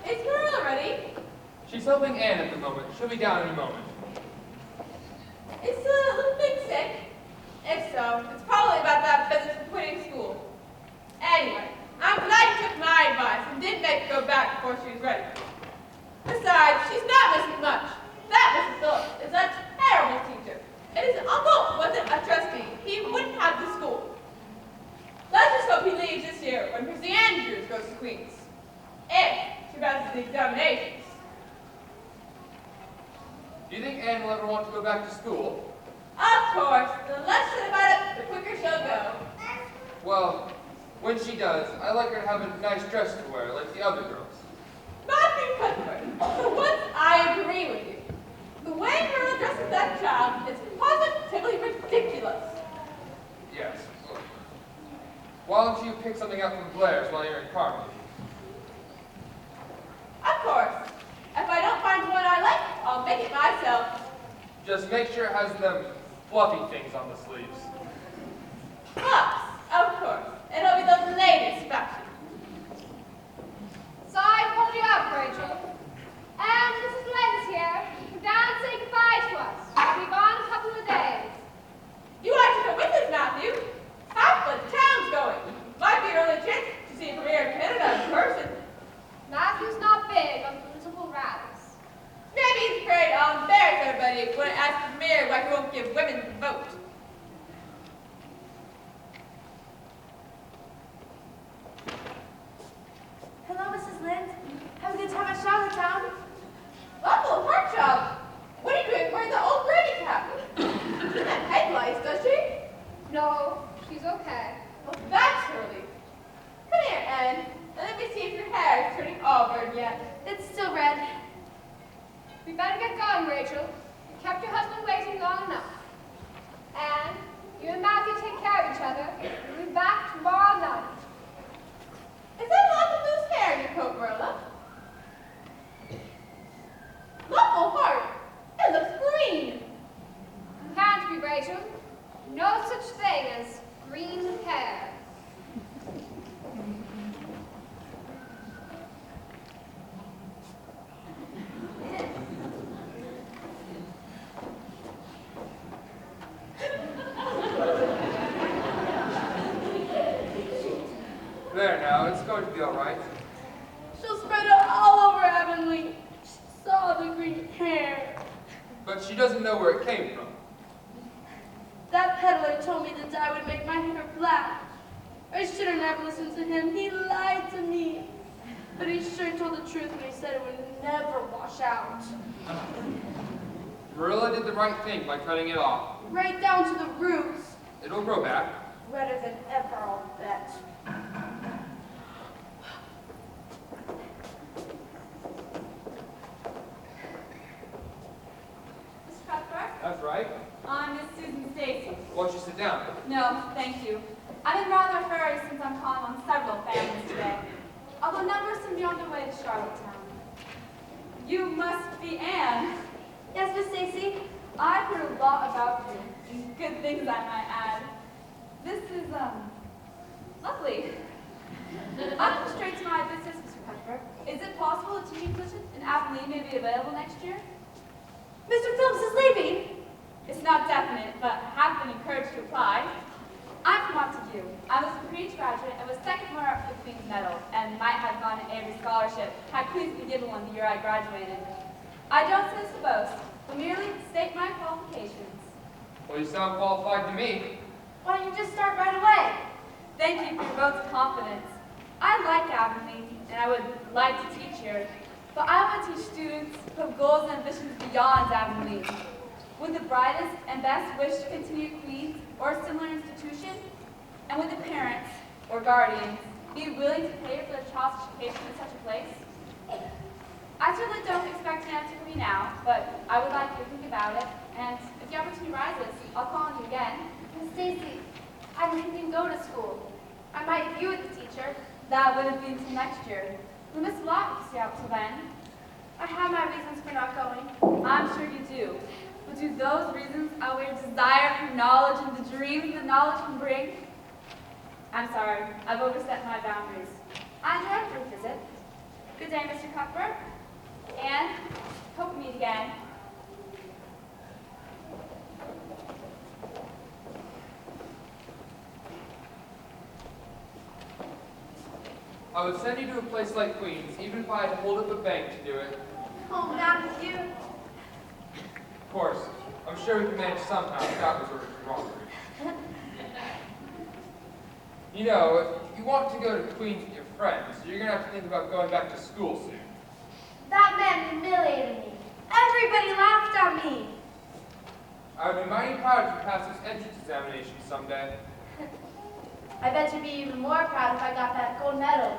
Is Marilla ready? She's helping Anne at the moment. She'll be down in a moment. Is the little thing sick? If so, it's probably about that business of quitting school. Anyway, I'm glad you took my advice and didn't make her go back before she was ready. Besides, she's not missing much. That Mrs. Phillips is a terrible teacher. And his uncle wasn't a trustee. He wouldn't have the school. Let's just hope he leaves this year when Chrissy Andrews goes to Queens. If she passes the examinations. Do you think Anne will ever want to go back to school? Of course. The less said about it, the quicker she'll go. Well, when she does, I like her to have a nice dress to wear, like the other girls. Matthew Cuthbert, for once I agree with you. The way Marilla addresses that child is positively ridiculous. Yes. Why don't you pick something up from Blair's while you're in Carmel? Of course. If I don't find one I like, I'll make it myself. Just make sure it has them fluffy things on the sleeves. Puffs, of course. It'll be the latest fashion. Side, hold you up, Rachel. And Mrs. Len's here. Come down and say goodbye to us. We'll be gone a couple of days. You ought to come with us, Matthew. Half the town's going. Might be an early chance to see a premiere in Canada in person. Matthew's not big on political rallies. Maybe he's afraid I'll embarrass everybody when I ask the mayor why he won't give women the vote. Hello, Mrs. Lind. Have a good time at Charlottetown? Awful heart job. What are you doing wearing the old granny cap? She doesn't have head lice, does she? No, she's okay. Well, that's a relief. Come here, Anne, and let me see if your hair is turning auburn yet. It's still red. We better get going, Rachel. You kept your husband waiting long enough. And you and Matthew take care of each other. We'll be back tomorrow night. Is that lots of loose hair in your coat, Marilla? Awful heart. It looks green. Can't be, Rachel. No such thing as green hair. There now, it's going to be all right. She'll spread it all over Avonlea. She saw the green hair. But she doesn't know where it came from. That peddler told me the dye would make my hair black. I should have never listened to him. He lied to me. But he sure told the truth when he said it would never wash out. Marilla did the right thing by cutting it off. Right down to the roots. It'll grow back. Redder than ever, I'll bet. Miss Susan Stacy. Why don't you sit down? No, thank you. I've been rather a hurry since I'm calling on several families today, although numbers seem to be on their way to Charlottetown. You must be Anne. Yes, Miss Stacy? I've heard a lot about you, and good things I might add. This is, lovely. I'll come straight to my business, Mr. Cuthbert. Is it possible a teaching position in Avonlea may be available next year? Mr. Phillips is leaving. It's not definite, but I have been encouraged to apply. I'm from Montague. I was a Queen's graduate and was second runner-up for the Queen's Medal, and might have gone an Avery Scholarship had Queen's been given one the year I graduated. I don't say this to boast, but merely to state my qualifications. Well, you sound qualified to me. Why don't you just start right away? Thank you for your votes of confidence. I like Avonlea, and I would like to teach here, but I want to teach students who have goals and ambitions beyond Avonlea. With the brightest and best wish to continue at Queen's or a similar institution, and with the parents or guardians be willing to pay for their child's education in such a place? I certainly don't expect an answer from you now, but I would like you to think about it, and if the opportunity arises, I'll call on you again. Miss Stacy, I didn't even go to school. I might have you as a teacher. That wouldn't be until next year. We miss a lot if you stay out till then. I have my reasons for not going. I'm sure you do. But do those reasons outweigh your desire for knowledge and the dreams that knowledge can bring? I'm sorry, I've overstepped my boundaries. I enjoyed your visit. Good day, Mr. Cuthbert. And hope we meet again. I would send you to a place like Queen's, even if I had to hold up a bank to do it. Oh, not with you. Of course, I'm sure we can manage somehow without resorting to robbery. You know, if you want to go to Queen's with your friends, you're going to have to think about going back to school soon. That man humiliated me. Everybody laughed at me. I would be mighty proud if you passed this entrance examination someday. I bet you'd be even more proud if I got that gold medal.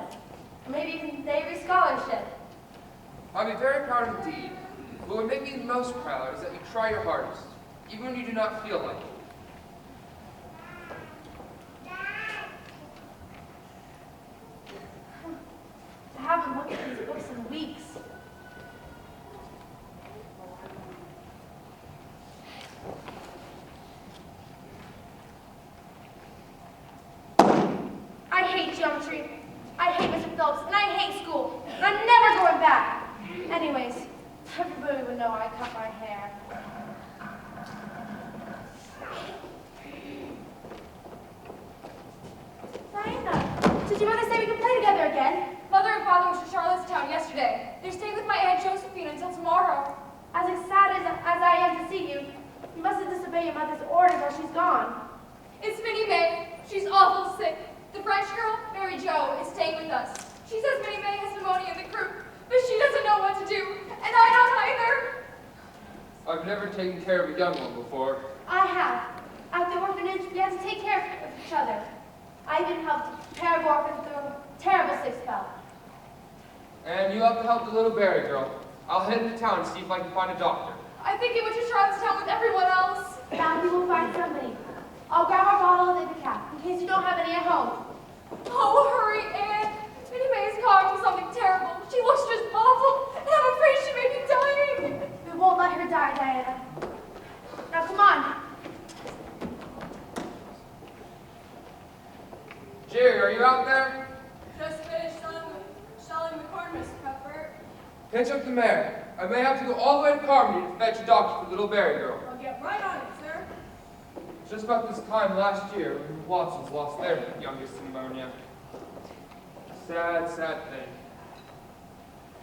Or maybe even the Avery Scholarship. I'd be very proud indeed. What would make me most proud is that you try your hardest, even when you do not feel like it. I haven't looked at these books in weeks. I hate geometry. I hate Mr. Phillips, and I hate school. And I'm never going back. Anyways, everybody would know I cut my hair. Diana, did your mother say we could play together again? Mother and father went to Charlottetown yesterday. They're staying with my Aunt Josephine until tomorrow. As sad as I am to see you, you must have disobeyed your mother's orders while she's gone. It's Minnie Mae. She's awful sick. The French girl, Mary Jo, is staying with us. She says Minnie Mae has pneumonia in the croup, but she doesn't know what to do, and I don't either. I've never taken care of a young one before. I have. At the orphanage, we had to take care of each other. I even helped a pair of orphans through a terrible sick spell. And you have to help the little Barry girl. I'll head into town and see if I can find a doctor. I think he went to Charlottetown with everyone else. Now we will find somebody. I'll grab our bottle of Ipecac in case you don't have any at home. Oh, hurry, Anne. Minnie Mae is calling for something terrible. She looks just awful, and I'm afraid she may be dying. We won't let her die, Diana. Now come on. Jerry, are you out there? Just finished selling the corn, Mr. Cuthbert. Hitch up the mare. I may have to go all the way to Carmody to fetch a doctor for little Barry girl. I'll get right on it, sir. Just about this time last year, when the Watsons lost their youngest to pneumonia. Sad, sad thing.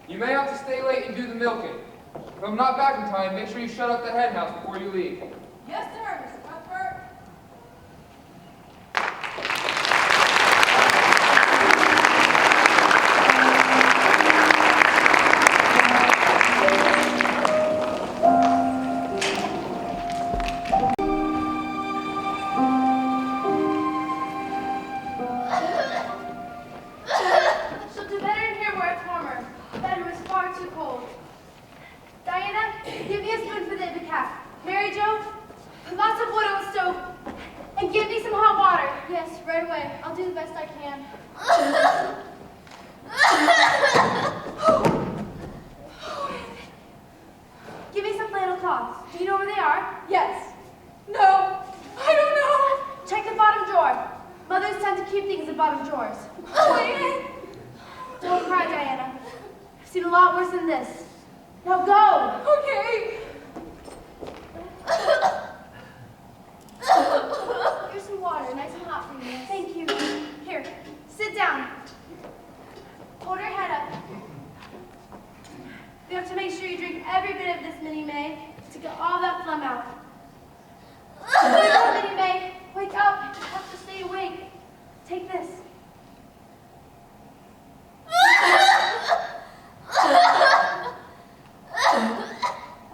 You may have to stay late and do the milking. If I'm not back in time, make sure you shut up the hen house before you leave. Yes, sir, Mr. Cuthbert. She'll do better in here where it's warmer. That room is far too cold. Diana, give me a spoon for the Ipecac. Mary Jo, lots And give me some hot water. Yes, right away. I'll do the best I can. Give me some flannel cloths. Do you know where they are? Yes. No. I don't know. Check the bottom drawer. Mothers tend to keep things in bottom drawers. Don't cry, Diana. I've seen a lot worse than this. Now go. Okay. Here's some water, nice and hot for you. Thank you. Here, sit down. Hold your head up. You have to make sure you drink every bit of this, Minnie May, to get all that phlegm out. Wake up, Minnie May. Wake up. You have to stay awake. Take this.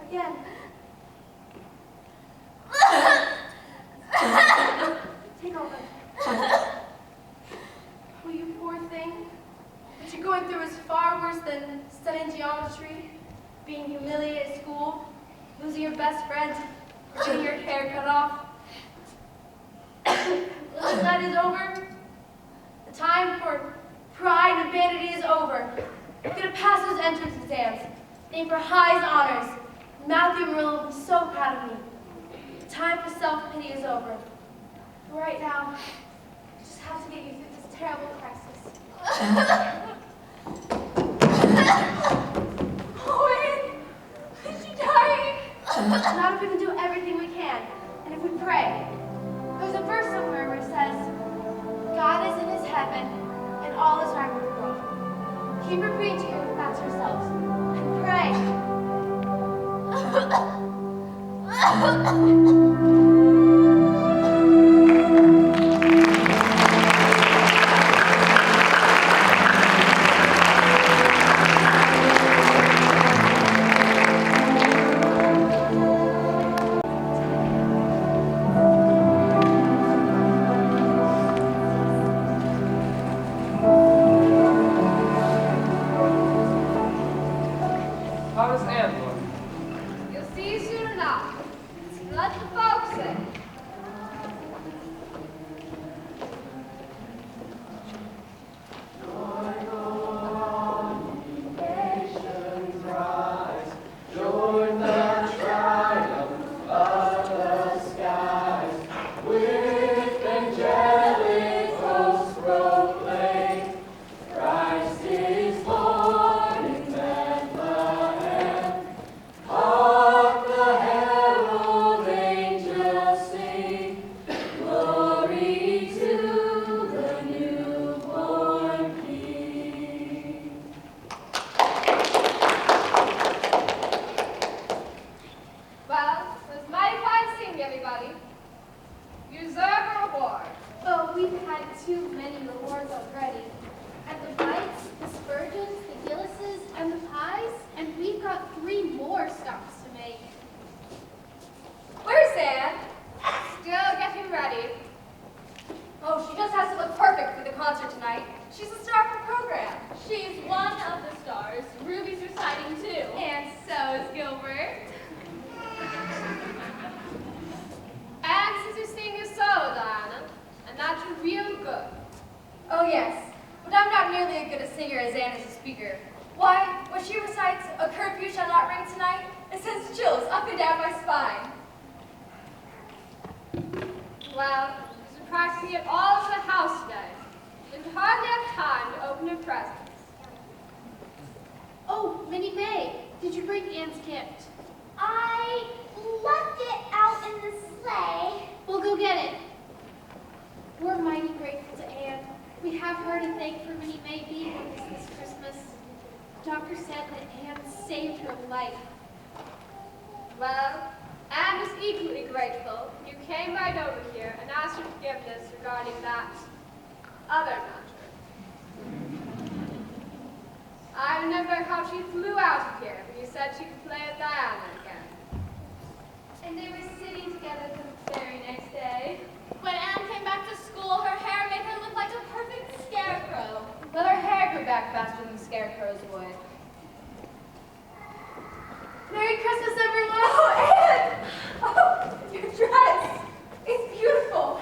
Again. Take all this. Oh, you poor thing. What you're going through is far worse than studying geometry, being humiliated at school, losing your best friend, or getting your hair cut off. When that is over, the time for pride and vanity is over. You're going to pass those entrance exams, aim for highest honors. Matthew Murillo will be so proud of me. The time for self-pity is over. But right now, I just have to get you through this terrible crisis. Owen! Is she dying? Not if we can do everything we can, and if we pray. There's a verse somewhere where it says, God is in his heaven, and all is right with the world. Keep repeating to that to yourselves, and pray. How does Anne look? You'll see soon enough. Let the folks in. Well, it was mighty fine seeing you, everybody. You deserve a reward. Oh, we've had too many rewards already. And the bites, the spurgeons, the gillises, and the pies, and we've got 3 more stops to make. Where's Anne? Still getting ready. Oh, she just has to look perfect for the concert tonight. She's the star of the program. She's one of the stars. Ruby's reciting too. And so is Gilbert. And since you sing your solo, Diana, and that's real good. Oh yes, but I'm not nearly as good a singer as Anne is a speaker. Why, when she recites "A curfew shall not ring tonight," it sends chills up and down my spine. Well, she's been practicing it all over the house today. Didn't hardly have time to open her presents. Oh, Minnie May, did you bring Anne's gift? I left it out in the sleigh. We'll go get it. We're mighty grateful to Anne. We have her to thank for Minnie May being with us this Christmas. The doctor said that Anne saved her life. Well, Anne is equally grateful. You came right over here and asked for forgiveness regarding that other matter. I remember how she flew out of here when you said she could play with Diana again. And they were sitting together the very next day. When Anne came back to school, her hair made her look like a perfect scarecrow. Well, her hair grew back faster than the scarecrows would. Merry Christmas, everyone. Oh, Anne! Oh, your dress! It's beautiful.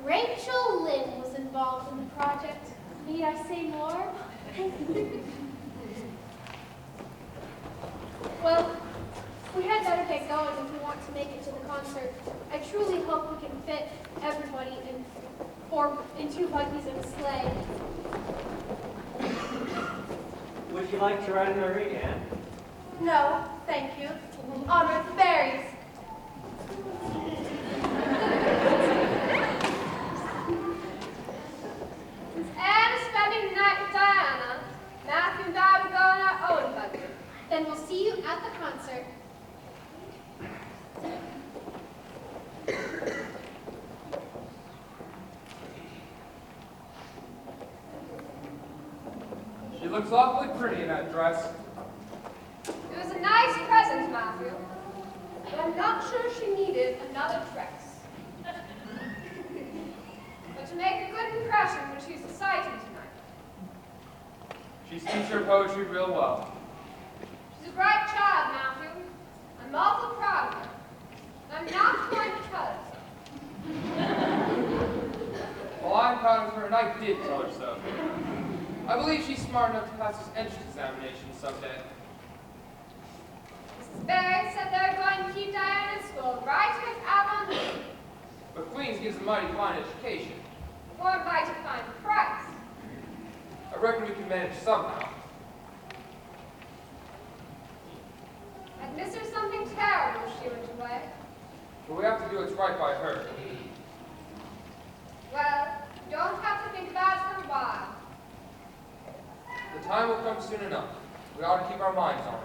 Rachel Lynn was involved in the project. Need I say more? Well, we had better get going if we want to make it to the concert. I truly hope we can fit everybody in 2 buggies and a sleigh. Would you like to ride in my rig, Anne? No, thank you. Honor the berries. Since Anne is spending the night with Diana, Matthew and I will go in our own buggy. Then we'll see you at the concert. She looks awfully pretty in that dress. It was a nice present, Matthew, but I'm not sure she needed another dress. But to make a good impression when she's reciting tonight. She speaks her poetry real well. She's a bright child, Matthew. I'm awful proud of her. I'm not going to tell her so. Well, I'm proud of her, and I did tell her so. I believe she's smart enough to pass this entrance examination someday. Mrs. Barry said they're going to keep Diana in school right here at Avonlea. But Queens gives a mighty fine education. For a mighty fine price. I reckon we can manage somehow. I'd miss her something terrible if she went away. But we have to do what's right by her. Well, you don't have to think about it for a while. The time will come soon enough. We ought to keep our minds on it.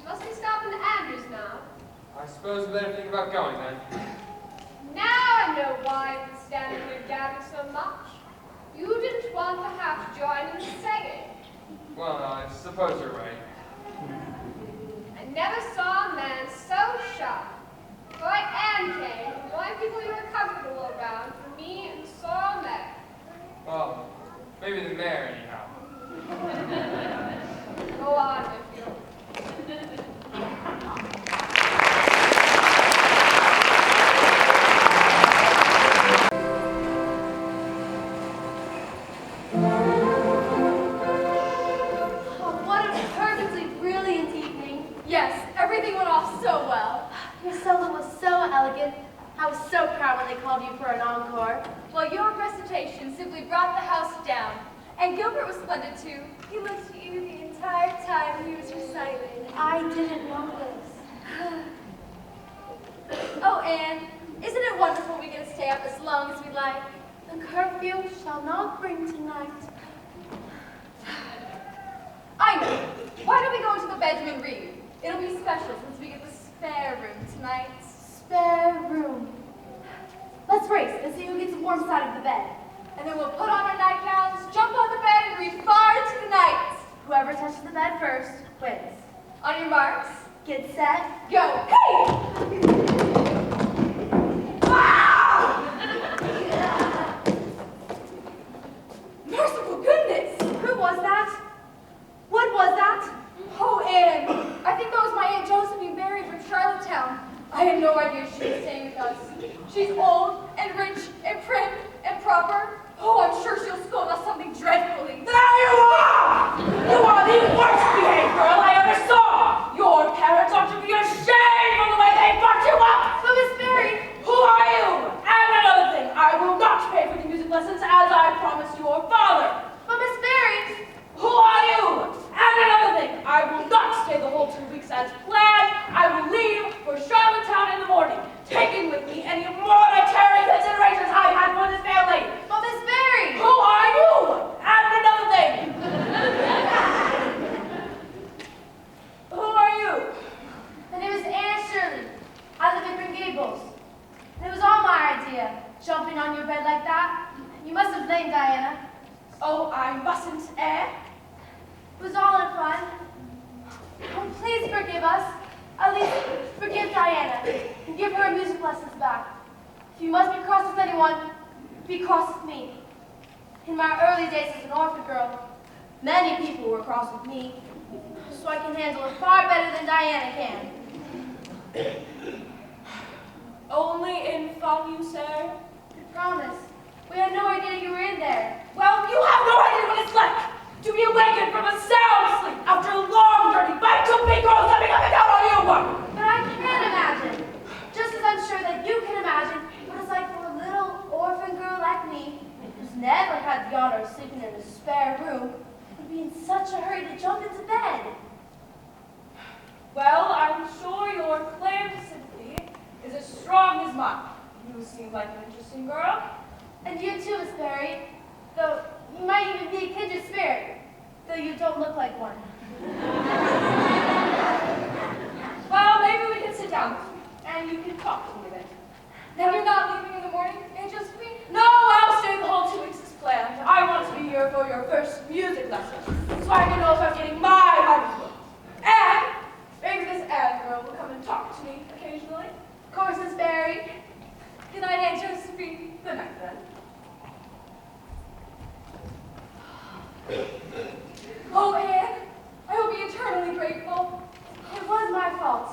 You must be stopping the Andrews now. I suppose we better think about going then. Now I know why you've been standing here gabbing so much. You didn't want to have to join in the singing. Well, I suppose you're right. I never saw a man so shy. Boy, Anne came, the only people you were comfortable around were me and Sorrel Mary. Well, maybe the mayor anyhow. Go on with you. Oh, what a perfectly brilliant evening. Yes, everything went off so well. Your solo was so elegant. I was so proud when they called you for an encore. Well, your recitation simply brought the house down. And Gilbert was splendid too. He looked at you the entire time he was reciting. I didn't notice. Oh, Anne, isn't it wonderful we get to stay up as long as we like? The curfew shall not bring tonight. I know. Why don't we go into the bedroom and read? It'll be special since we get the spare room tonight. Spare room. Let's race and see who gets the warm side of the bed. And then we'll put on our nightgowns, jump on the bed, and read far into the night. Whoever touches the bed first wins. On your marks, Get set. go. Hey! Merciful goodness! Who was that? What was that? Oh, Anne, I think that was my Aunt Josephine buried from Charlottetown. I had no idea she was staying with us. She's old and rich and prim and proper. Oh, I'm sure she'll scold us something dreadfully. There you are! You are the worst behaved girl I ever saw! Your parents ought to be ashamed of the way they brought you up! But Miss Mary, Who are you? And another thing, I will not pay for the music lessons as I promised your father! but Miss Mary, Who are you? And another thing, I will not stay the whole 2 weeks as planned. I will leave for Charlottetown in the morning, taking with me any monetary considerations I had for this family. but Miss Mary. Who are you? And another thing. Who are you? My name is Anne Shirley. I live in Green Gables. And it was all my idea, jumping on your bed like that. You must have blamed Diana. Oh, I mustn't, eh? It was all in fun. Oh, please forgive us. At least forgive Diana and give her her music lessons back. If you must be cross with anyone, be cross with me. In my early days as an orphan girl, many people were cross with me, so I can handle it far better than Diana can. We had no idea you were in there. Well, you have no idea what it's like to be awakened from a sound sleep after a long journey by two big girls stepping up and down on you. But I can imagine, just as I'm sure that you can imagine what it's like for a little orphan girl like me, who's never had the honor of sleeping in a spare room, would be in such a hurry to jump into bed. Well, I'm sure your claim to sympathy is as strong as mine. You seem like an interesting girl. And you too, Miss Barry, though you might even be a kindred spirit, though you don't look like one. Well, maybe we can sit down and you can talk to me then. Then you're not leaving in the morning, Aunt Josephine? No, I'll stay the whole 2 weeks as planned. I want to be here for your first music lesson, so I can know if I'm getting my money's worth. And maybe this Anne girl will come and talk to me occasionally. Of course, Miss Barry. Good night, Aunt Josephine. Good night, then. Oh, Anne, I will be eternally grateful. It was my fault.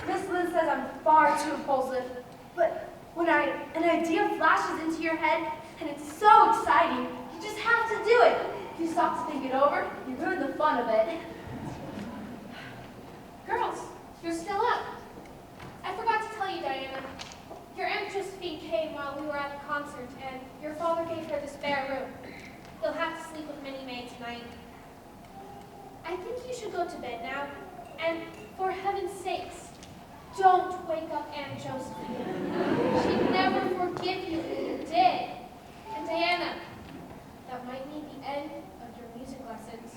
Miss Liz says I'm far too impulsive, but when an idea flashes into your head and it's so exciting, you just have to do it. If you stop to think it over, you ruin the fun of it. Girls, you're still up. I forgot to tell you, Diana. Your Aunt Josephine came while we were at the concert, and your father gave her the spare room. You'll have to sleep with Minnie May tonight. I think you should go to bed now, and for heaven's sakes, don't wake up Aunt Josephine. She'd never forgive you if you did. And Diana, that might mean the end of your music lessons.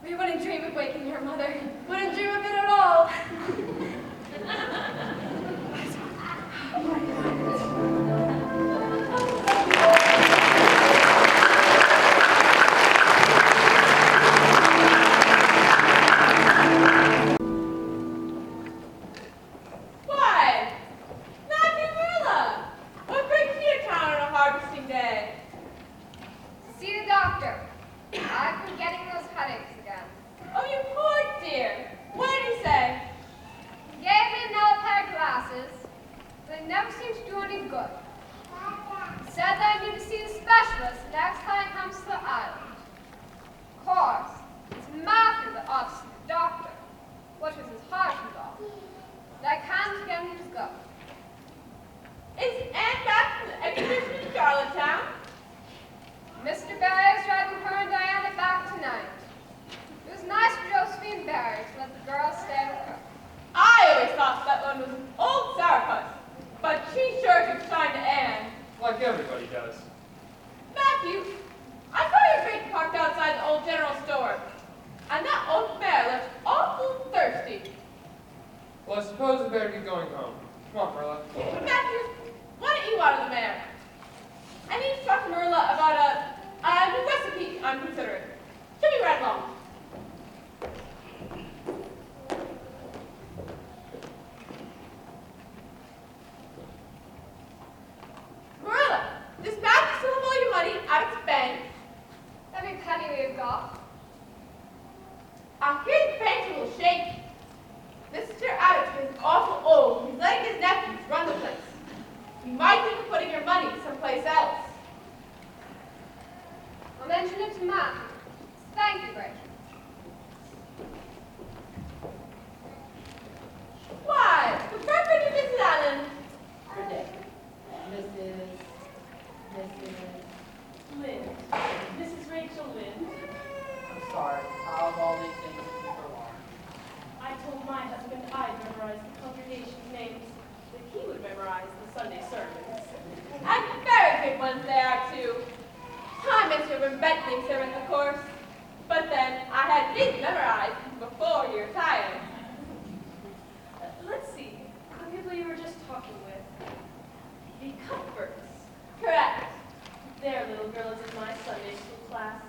We wouldn't dream of waking your mother. Wouldn't dream of it at all. Why? Matthew Marilla! What brings you to town on a harvesting day? See the doctor. I've been getting those headaches again. Oh, you poor dear. What did he say? He gave me another pair of glasses, but they never seem to do any good. He said that I need to see the specialist next time he comes to the island. Of course, it's Matthew that ought to see the doctor, which was his heart and all. But I can't get him to go. Is Anne back from the exhibition in Charlottetown? Mr. Barry is driving her and Diana back tonight. It was nice for Josephine Barry to let the girls stay with her. I always thought that one was an old sourpuss, but she sure took shine to Anne. Like everybody does. Matthew, I saw your crate parked outside the old general store, and that old mare looks awful thirsty. Well, I suppose we better get going home. Come on, Marilla. Matthew, why don't you water the mare? I need to talk to Marilla about a new recipe I'm considering. She'll be right along. Marilla, does Matthew still have all your money out of his bank? Every penny we've got. I hear the bank will shake. Mr. Adams is awful old. He's letting his nephews run the place. You might think of putting your money someplace else. I'll mention it to Matthew. Thank you, Rachel. Why? The Reverend and Mrs. Allen. Good day. Mrs. Lynn. Mrs. Rachel Lynn. I'm sorry. How have all these things been for long? I told my husband I'd memorize the congregation's names, that he would memorize the Sunday sermons. And very good ones they are, too. I meant to have inventing sermons, of course. But then I had these memorized before you retired. Let's see. The people you were just talking with. The Cuthberts. Correct. Their little girls in my Sunday school class.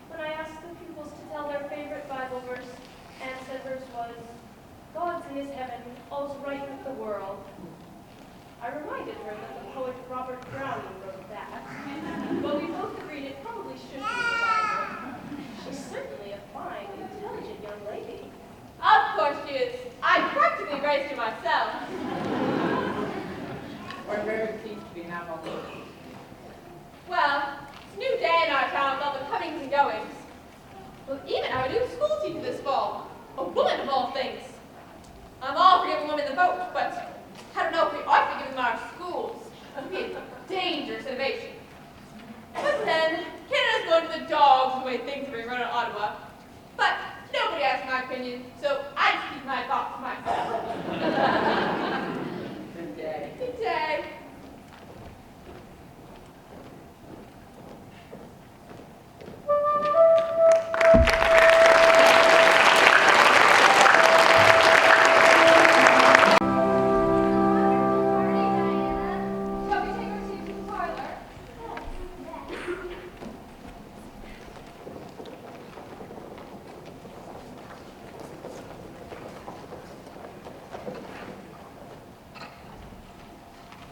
When I asked the pupils to tell their favorite Bible verse, Anne said hers was, God's in his heaven, all's right with the world. I reminded her that the poet Robert Browning wrote that, but we both agreed it probably should be the Bible. She's certainly a fine, intelligent young lady. Of course she is. I practically raised her myself. We're very pleased to be now on leave. Well, it's a new day in our town with all the comings and goings. We'll even have a new school teacher this fall. A woman of all things. I'm all for giving women the vote, but I don't know if we ought to be giving them our schools. It would be a dangerous innovation. But then, Canada's going to the dogs the way things are being run in Ottawa. But nobody asked my opinion, so I just keep my thoughts to myself. Good day. Good day. Shall we take our seats in the parlor?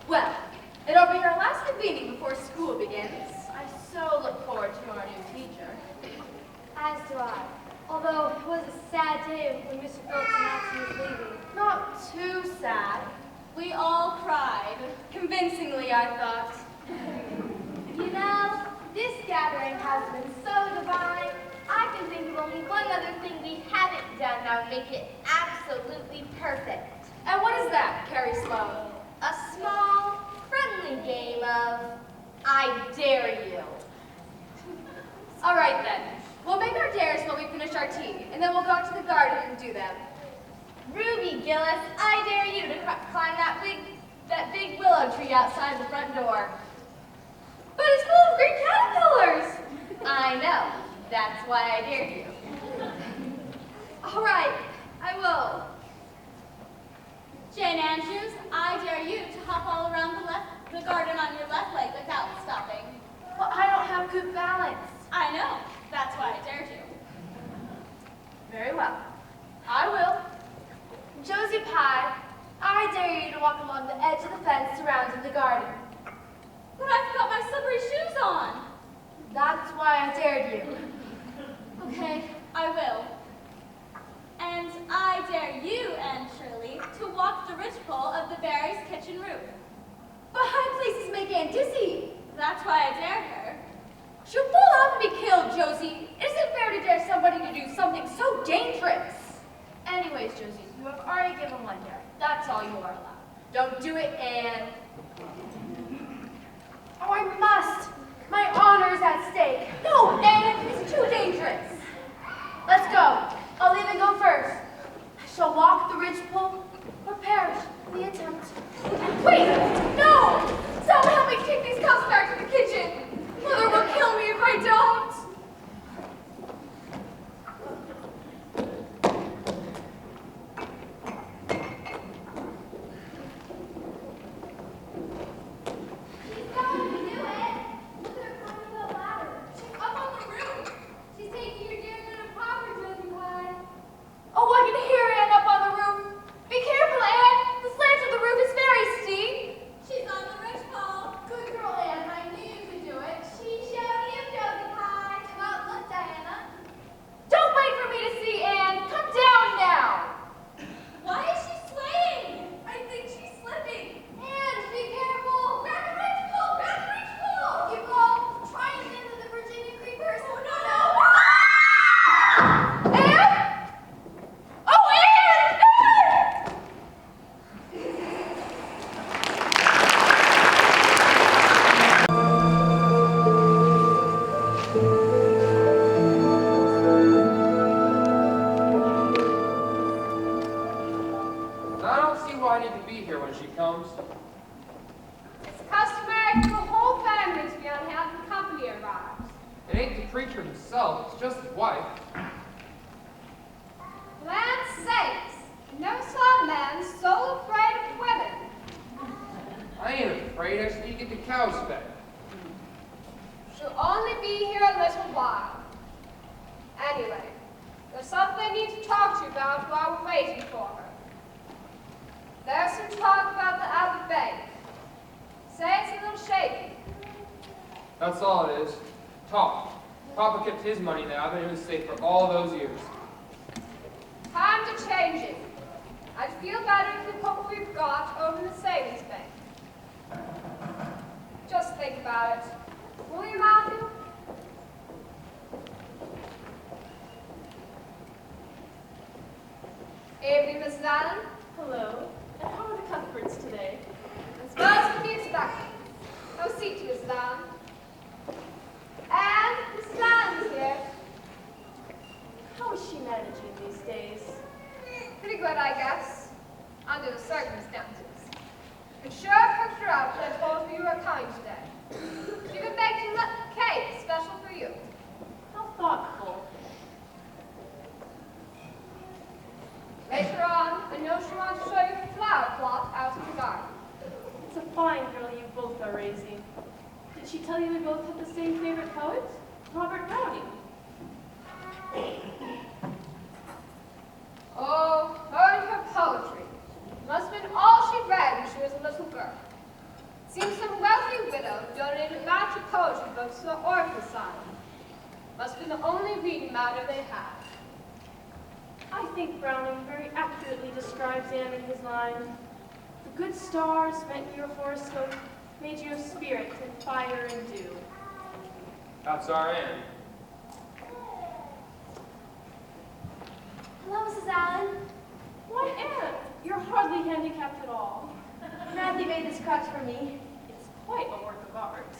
Well, it'll be our last convening before school begins. I so look forward to our new teacher. As do I. Although it was a sad day when Mr. Phillips announced he was leaving. Not too sad. We all cried. Convincingly, I thought. You know, this gathering has been so divine. I can think of only one other thing we haven't done that would make it absolutely perfect. And what is that, Carrie Sloan? A small, friendly game of I dare you. All right, then. We'll make our dares while we finish our tea, and then we'll go out to the garden and do them. Ruby Gillis, I dare you to climb that big willow tree outside the front door. But it's full of green caterpillars. I know. That's why I dare you. All right, I will. Jane Andrews, I dare you to hop all around the garden on your left leg without stopping. Well, I don't have good balance. I know. That's why I dared you. Very well. I will. Josie Pye, I dare you to walk along the edge of the fence surrounding the garden. But I forgot my slippery shoes on. That's why I dared you. Okay, I will. And I dare you, Anne Shirley, to walk the ridgepole of the Barry's kitchen roof. But high places make Aunt dizzy. That's why I dared her. She'll fall off and be killed, Josie. It isn't fair to dare somebody to do something so dangerous. Anyways, Josie, you have already given one dare. That's all you are allowed. Don't do it, Anne. Oh, I must. My honor is at stake. No, Anne, it's too dangerous. Let's go. I'll even go first. I shall walk the ridgepole or perish in the attempt. Wait, no! Someone help me take these cups back to the kitchen. Mother will kill me if I don't. She's going to do it. Look at her climbing the ladder. She's up on the roof. She's taking your dear little proper, Josie Pye. Oh, I can hear Anne up on the roof. Be careful, Anne. The slant of the roof is very steep. She's on the ridgepole. Good girl, Anne. I knew you could do it. She showed you, Josie Pye. Come on, look, Diana. Don't wait for me to see Anne. Come down now. Why is she swaying? I think she's slipping. Anne, be careful. Grab the ridgepole. Grab the ridgepole. You fall. Try and land on the Virginia creepers. Oh, no. Anne? Oh, Anne! Anne! I don't see why I need to be here when she comes. It's customary for the whole family to be on hand when company arrives. It ain't the preacher himself, it's just his wife. Land sakes! Never saw a man so afraid of women. I ain't afraid, I just need to get the cows fed. She'll only be here a little while. Anyway, there's something I need to talk to you about while we're waiting for her. There's some talk about the Abbott Bank. Say it's a little shaky. That's all it is. Talk. Papa kept his money in the Abbott and it was safe for all those years. Time to change it. I'd feel better if we put what we've got over in the savings bank. I sure picked her up when I told her you were coming today. She even baked a cake special for you. How thoughtful. Later on, I know she wants to show you the flower plot out in the garden. It's a fine girl you both are raising. Did she tell you we both have the same favorite poet? Robert Browning. Oh, her and her poetry. Must have been all she read when she was a little girl. Seems some wealthy widow donated a batch of poetry books to the orphan asylum. Must have been the only reading matter they had. I think Browning very accurately describes Anne in his line. The good stars met your horoscope, made you of spirit and fire and dew. That's our Anne. Hello, Mrs. Allen. Why, Anne, you're hardly handicapped at all. Matthew made this crutch for me. It's quite a work of art.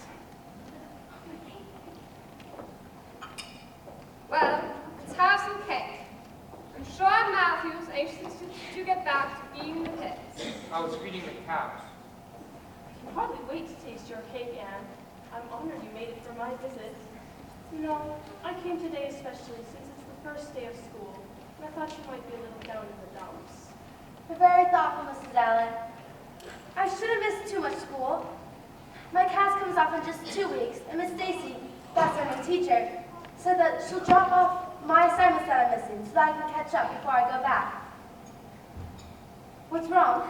Well, let's have some cake. I'm sure Matthew's anxious to get back to feeding the pigs. I was feeding the cows. I can hardly wait to taste your cake, Anne. I'm honored you made it for my visit. No, I came today especially since it's the first day of school, and I thought you might be a little down in the dumps. You're very thoughtful, Mrs. Allen. I shouldn't miss too much school. My class comes off in just 2 weeks, and Miss Stacy, that's our new teacher, said that she'll drop off my assignments that I'm missing so that I can catch up before I go back. What's wrong?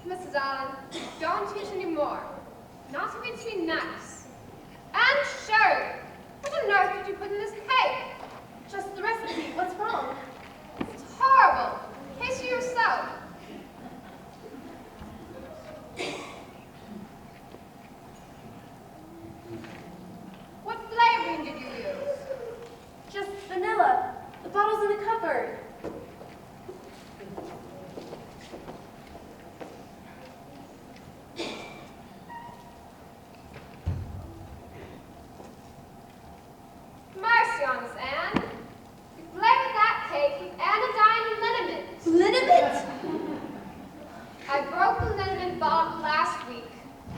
Mrs. Allen, don't teach anymore. Not even to be nice. And Sherry, what on earth did you put in this cake? Just the recipe. What's wrong? It's horrible. Taste it yourself. What flavoring did you use? Just vanilla. The bottle's in the cupboard. Mercy on us, Anne. You flavored that cake with anodyne liniment. Liniment? I broke the liniment bottle last week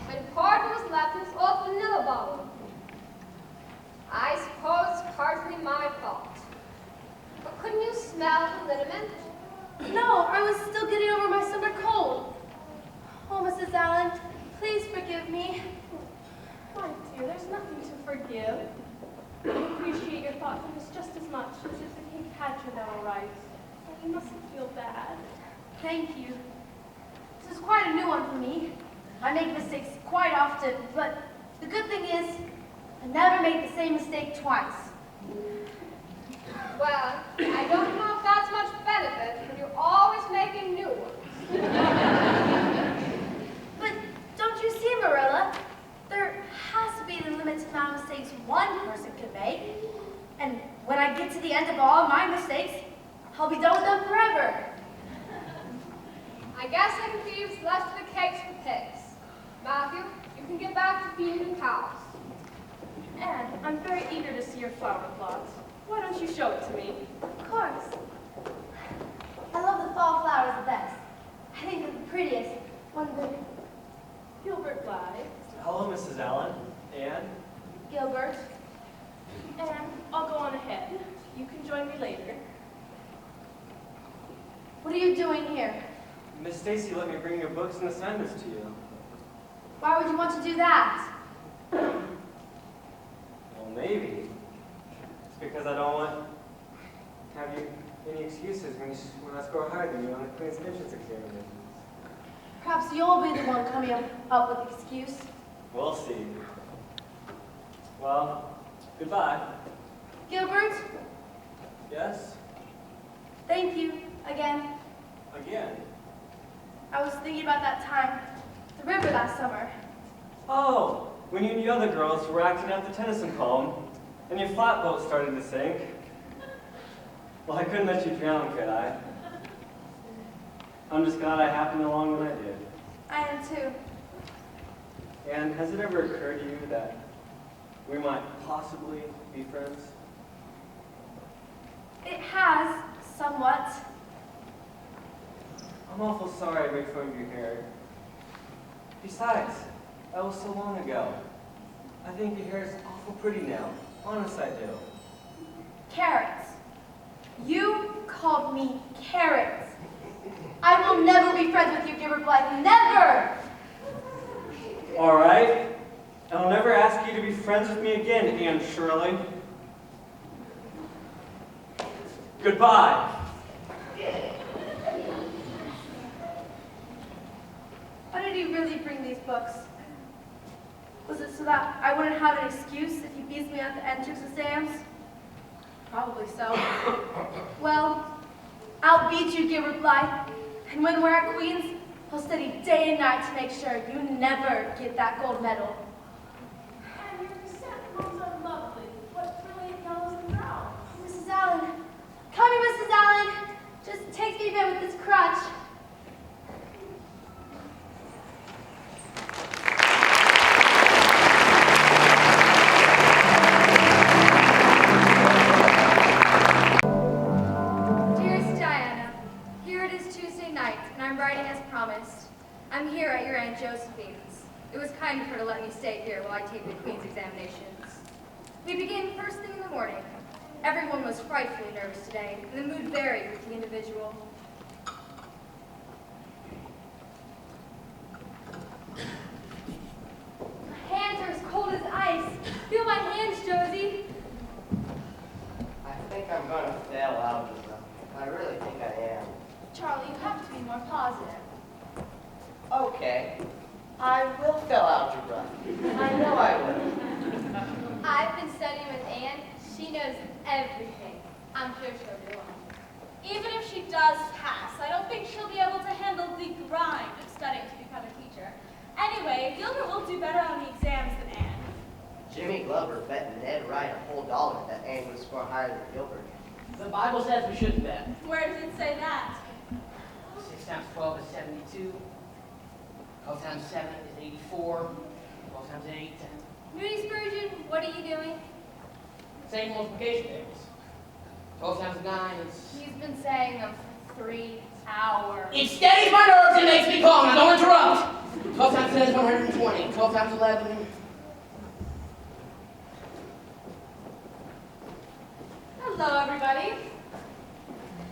when part was left in this old vanilla bottle. I suppose it's partly my fault. But couldn't you smell the liniment? No, I was still getting over my summer cold. Oh, Mrs. Allen, please forgive me. My dear, there's nothing to forgive. I appreciate your thoughtfulness just as much as if the cake had turned out all right. So you mustn't feel bad. Thank you. This is quite a new one for me. I make mistakes quite often, but the good thing is I never make the same mistake twice. Well, I don't know if that's much benefit when you're always making new ones. But don't you see, Marilla? There has to be a limit to the amount of mistakes one person can make. And when I get to the end of all my mistakes, I'll be done with them forever. I guess I can feed what's left of the cakes for pigs. Matthew, you can get back to feeding the cows. Anne, I'm very eager to see your flower plot. Why don't you show it to me? Of course. I love the fall flowers the best. I think they're the prettiest when they're Gilbert Blythe. Hello, Mrs. Allen. Anne? Gilbert. Anne, I'll go on ahead. You can join me later. What are you doing here? Miss Stacy let me bring your books and assignments to you. Why would you want to do that? Well, maybe. It's because I don't want to have you any excuses when I score higher than you on the Queen's entrance examinations. Perhaps you'll be the one coming up with the excuse. We'll see. Well, goodbye. Gilbert, Yes? thank you again. Again? I was thinking about that time at the river last summer. Oh, when you and the other girls were acting out the Tennyson poem, and your flatboat started to sink. Well, I couldn't let you drown, could I? I'm just glad I happened along when I did. I am too. And has it ever occurred to you that we might possibly be friends? It has, somewhat. I'm awful sorry I reformed your hair. Besides, that was so long ago. I think your hair is awful pretty now. Honest, I do. Carrots. You called me carrots. I will never be friends with you, Gilbert Blythe. Never! All right. I'll never ask you to be friends with me again, Anne Shirley. Goodbye. Why did he really bring these books? Was it so that I wouldn't have an excuse if he beats me at the entrance exams? Probably so. Well, I'll beat you, Gilbert Blythe. And when we're at Queen's, I'll study day and night to make sure you never get that gold medal. And your chrysanthemums are lovely. What brilliant yellows and browns. Mrs. Allen. Coming, Mrs. Allen. Just takes me a bit with this crutch. Dearest Diana, here it is Tuesday night, and I'm writing as promised. I'm here at your Aunt Josephine's. It was kind of her to let me stay here while I take the Queen's examinations. We begin first thing in the morning. Everyone was frightfully nervous today, and the mood varied with the individual. My hands are as cold as ice. Feel my hands, Josie. I think I'm going to fail algebra. I really think I am. Charlie, you have to be more positive. Okay. I will fail algebra. I know I will. I've been studying with Anne. She knows everything. I'm sure she'll do well. Even if she does pass, I don't think she'll be able to handle the grind of studying to become a teacher. Anyway, Gilbert will do better on the exams than Anne. Jimmy Glover bet Ned Wright a whole dollar that Anne would score higher than Gilbert. The Bible says we shouldn't bet. Where does it say that? 6 times 12 is 72. 12 times 7 is 84. 12 times 8. Moody Spurgeon, what are you doing? Same multiplication tables. 12 times 9 is... He's been saying them for 3 hours. It steadies my nerves and makes me calm. Now don't interrupt. 12 times 10 is 120. 12 times 11... Hello, everybody.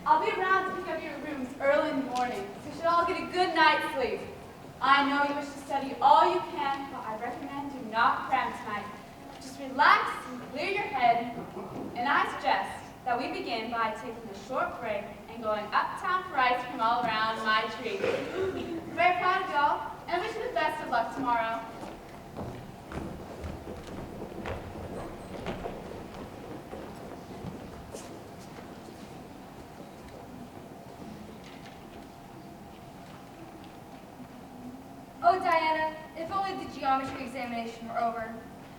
I'll be around to pick up your rooms early in the morning, so you should all get a good night's sleep. I know you wish to study all you can, but I recommend do not cram tonight. Just relax and clear your head, and I suggest that we begin by taking a short break and going uptown for ice cream all around my tree. I'm very proud of y'all, and wish you the best of luck tomorrow. Oh, Diana, if only the geometry examination were over.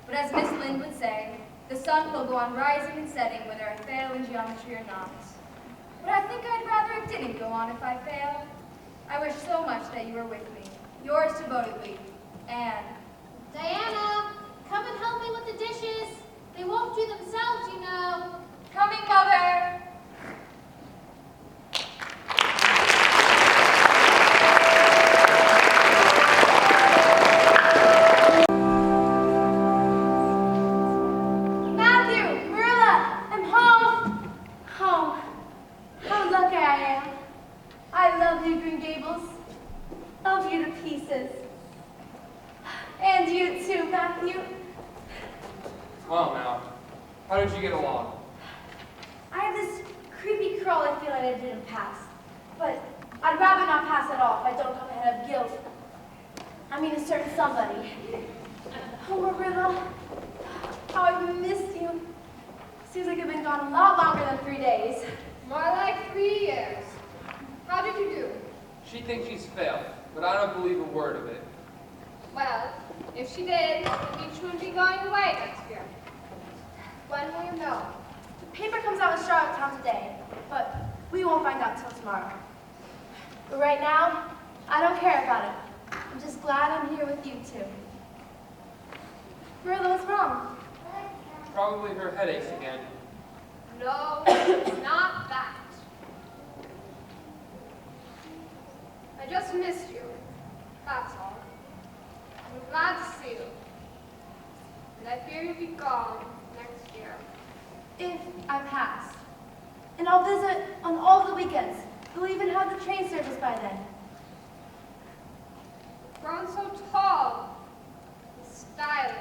But as Miss Lind would say, the sun will go on rising and setting whether I fail in geometry or not. But I think I'd rather it didn't go on if I failed. I wish so much that you were with me. Yours devotedly, Anne. Diana, come and help me with the dishes. They won't do themselves, you know. Coming, Mother! Matthew, Marilla, I'm home. Home. How lucky I am. I love you, Green Gables. Love you to pieces. And you too, Matthew. Well, now, how did you get along? I have this creepy crawly feeling I didn't pass. But I'd rather not pass at all if I don't come ahead of guilt. I mean a certain somebody. Oh, Marilla, how I've missed you. Seems like I've been gone a lot longer than 3 days. More like 3 years. How did you do? She thinks she's failed, but I don't believe a word of it. Well, if she did, the beach would be going away next year. When will you know? The paper comes out in Charlottetown today, but we won't find out till tomorrow. But right now, I don't care about it. I'm just glad I'm here with you two. Marilla, what's wrong? Probably her headaches again. No, it's not that. I just missed you. That's all. I'm glad to see you. And I fear you'll be gone next year. If I pass. And I'll visit on all the weekends. We'll even have the train service by then. You've grown so tall and stylish.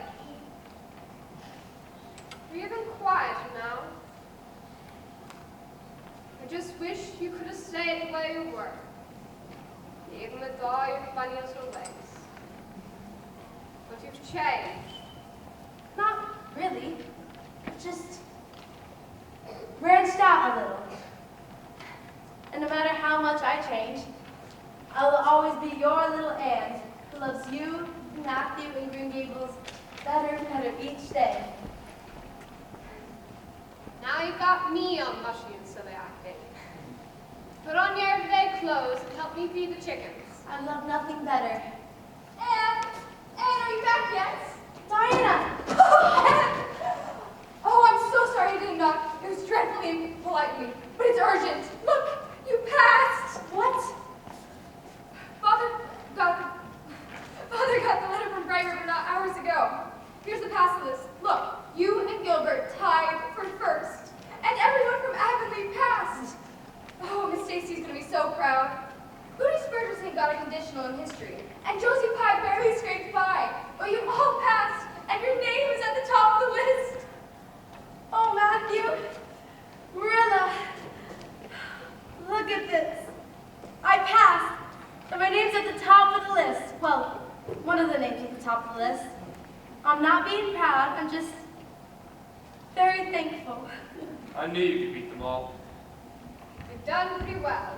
You're even quiet now. I just wish you could have stayed the way you were, even with all your funny little ways. But you've changed. Not really. Just branched out a little. And no matter how much I change, I will always be your little Anne who loves you, Matthew, and Green Gables better and better each day. Now you've got me on mushy and silly acting. Put on your everyday clothes and help me feed the chickens. I love nothing better. Anne, are you back yet? Diana! Oh, I'm so sorry I didn't knock. It was dreadfully impolite of me, but it's urgent. Look, you passed. What? Father got the letter from Bright River not hours ago. Here's the pass list. Look, you and Gilbert tied for first, and everyone from Avonlea passed. Oh, Miss Stacy's gonna be so proud. Moody Spurgeon got a conditional in history, and Josie Pye barely scraped by. But you all passed, and your name is at the top of the list. Oh, Matthew. Marilla. Look at this. I passed, and my name's at the top of the list. Well, one of the names at the top of the list. I'm not being proud, I'm just very thankful. I knew you could beat them all. You've done pretty well,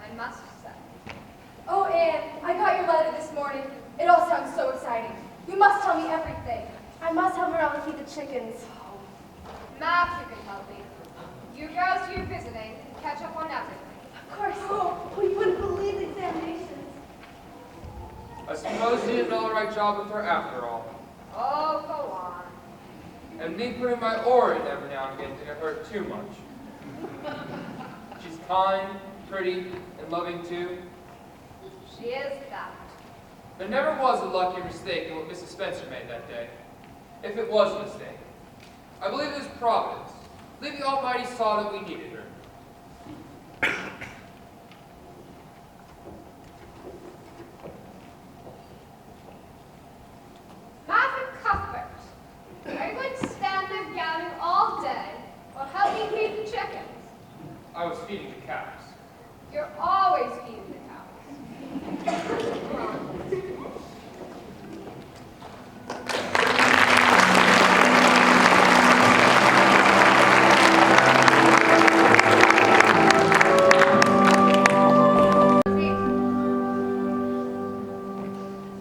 I must say. Oh, Anne, I got your letter this morning. It all sounds so exciting. You must tell me everything. I must help Marilla feed the chickens. Matthew can help me. You girls do your visiting and catch up on everything. Of course. Oh, you wouldn't believe the examinations. I suppose you did an all right job with her after all. Oh, go on. And me putting my oar in every now and again didn't hurt too much. She's kind, pretty, and loving too. She is that. There never was a lucky mistake in what Mrs. Spencer made that day. If it was a mistake. I believe it was Providence. I believe the Almighty saw that we needed her. Matthew Cuthbert, are you going to stand there galloping all day or help me feed the chickens? I was feeding the cows. You're always feeding the cows. Come on.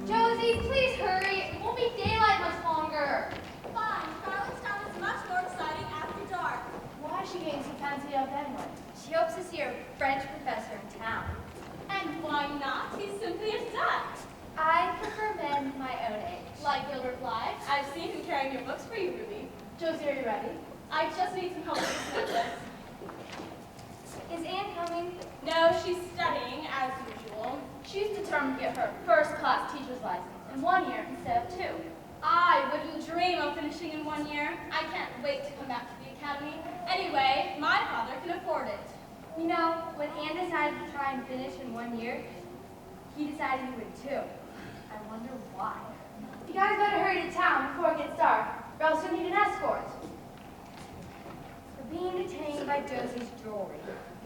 Josie, please hurry. It won't be daylight much longer. Fine, Charlottetown is much more exciting after dark. Why is she getting so fancy up anyway? She hopes to see her French professor in town. And why not? He's simply a stud. I prefer men my own age. Like Gilbert Blythe. I've seen him carrying your books for you, Ruby. Josie, are you ready? I just need some help with this necklace. Is Anne coming? No, she's studying, as usual. She's determined to get her first-class teacher's license in 1 year instead of 2. I wouldn't dream of finishing in 1 year. I can't wait to come back to the academy. Anyway, my father can afford it. You know, when Anne decided to try and finish in 1 year, he decided he would too. I wonder why. You guys better hurry to town before it gets dark, or else you'll need an escort. For being detained by Josie's jewelry.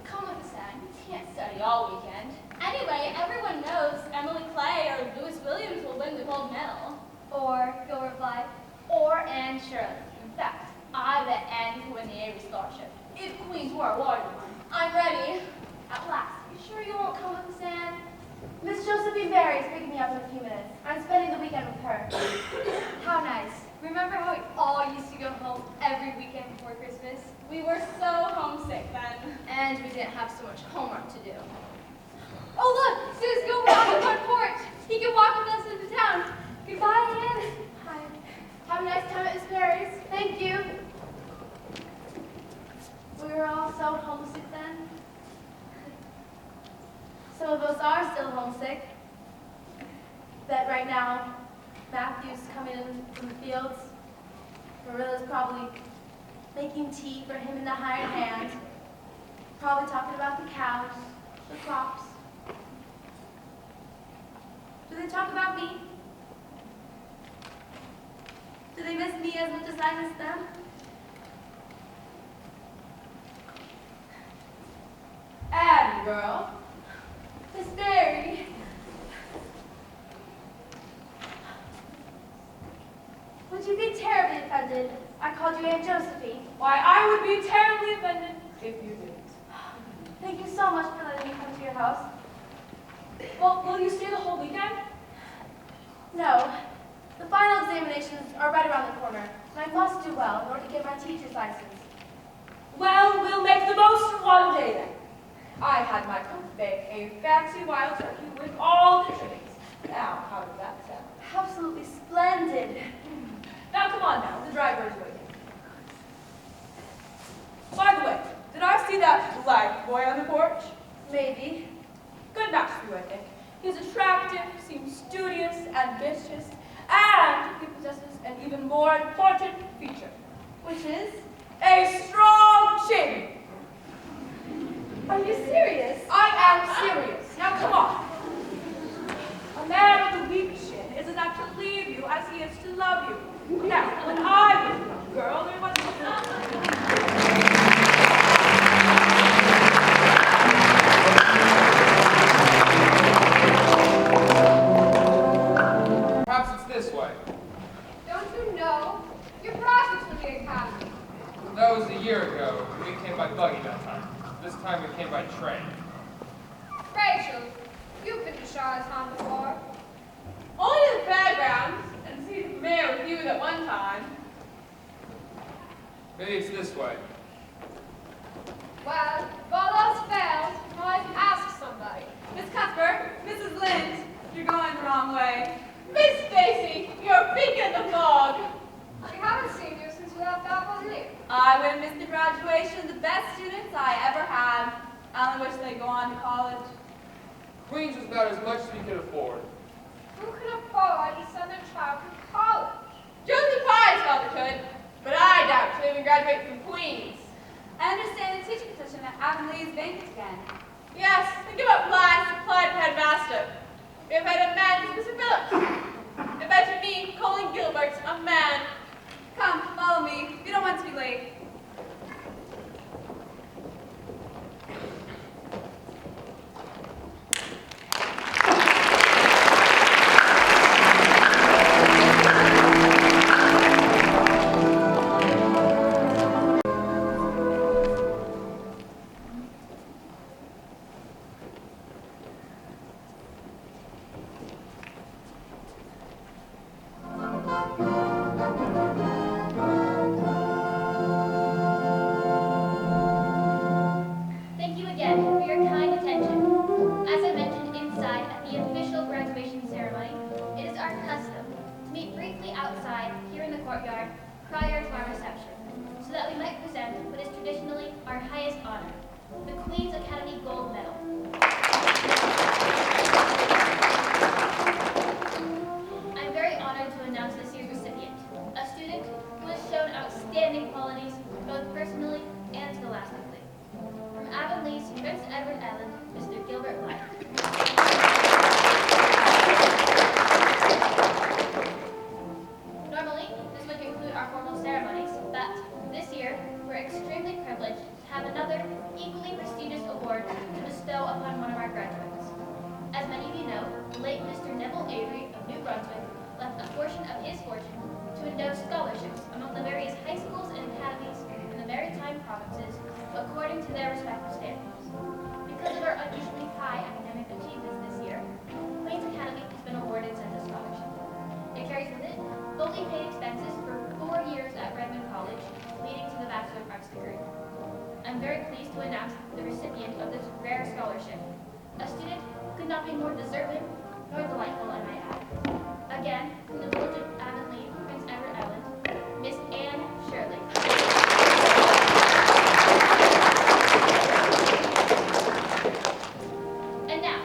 Come with us, Anne. You can't study all weekend. Anyway, everyone knows Emily Clay or Louis Williams will win the gold medal. Or Gilbert Blythe. Or Anne Shirley. In fact, I bet Anne can win the Avery Scholarship, if Queens were awarded one. I'm ready. At last. You sure you won't come with us, Anne? Miss Josephine Barry is picking me up in a few minutes. I'm spending the weekend with her. How nice. Remember how we all used to go home every weekend before Christmas? We were so homesick then. And we didn't have so much homework to do. Oh look! Sue's Gilbert on the front porch! He can walk with us into town. Goodbye, Anne. Hi. Have a nice time at Miss Barry's. Thank you. We were all so homesick then. Some of us are still homesick. Bet right now, Matthew's coming in from the fields. Marilla's probably making tea for him in the hired hand. Probably talking about the cows, the crops. Do they talk about me? Do they miss me as much as I miss them? Abby, girl. Miss Mary. Would you be terribly offended? I called you Aunt Josephine. Why, I would be terribly offended if you didn't. Thank you so much for letting me come to your house. Well, will you stay the whole weekend? No. The final examinations are right around the corner, and I must do well in order to get my teacher's license. Well, we'll make the most of one day then. I had my cook bake a fancy wild turkey with all the trimmings. Now, how does that sound? Absolutely splendid. Now, come on now, the driver is waiting. By the way, did I see that black boy on the porch? Maybe. Good match for you, I think. He's attractive, seems studious, ambitious, and he possesses an even more important feature, Which is? a strong chin. Are you serious? I am serious. Now, come on. A man with a weak chin is enough to leave you as he is to love you. Now, when I was a young girl, there was Perhaps it's this way. Don't you know? You're prostitutes from the academy. That was a year ago. We came by buggy that time. This time we came by train. Rachel, you've been to Charlottetown before. Only to the fairgrounds and see the mayor with you at one time. Maybe it's this way. Well, if all else fails, you can always ask somebody. Miss Cuthbert, Mrs. Lind, you're going the wrong way. Miss Stacy, you're big in the fog. We haven't seen you since you left Appleton. I witnessed the graduation of the best students I ever had. I only wish they'd go on to college. Queens was about as much as we could afford. Who can afford to send their child to college? Josie Pye's father could, but I doubt she'll even graduate from Queens. I understand the teaching position at Avonlea is vacant again. Yes, think about Blythe applied for headmaster. We have had a man, Mr. Phillips. Imagine me calling Gilbert a man. Come, follow me. We don't want to be late. Thank you again for your kind attention. As I mentioned inside at the official graduation ceremony, it is our custom to meet briefly outside here in the courtyard prior to our reception, so that we might present what is traditionally our highest honor, the Queen's Academy Gold Medal. I'm very honored to announce this year's recipient, a student who has shown outstanding qualities both personally and scholastically. From Avonlea's Prince Edward Island, Mr. Gilbert Blythe. Normally, this would conclude our formal ceremonies, but this year, we're extremely privileged to have another equally prestigious award to bestow upon one of our graduates. As many of you know, the late Mr. Neville Avery of New Brunswick left a portion of his fortune to endow scholarships among the various high schools and academies in the maritime provinces according to their respective standards. Because of our unusually high academic achievements this year, Queen's Academy has been awarded such a scholarship. It carries with it fully paid expenses for 4 years at Redmond College, leading to the Bachelor of Arts degree. I'm very pleased to announce the recipient of this rare scholarship, a student who could not be more deserving nor delightful, I might add. Again, from the village of Avonlea, Prince Edward Island, Miss Anne Shirley. And now,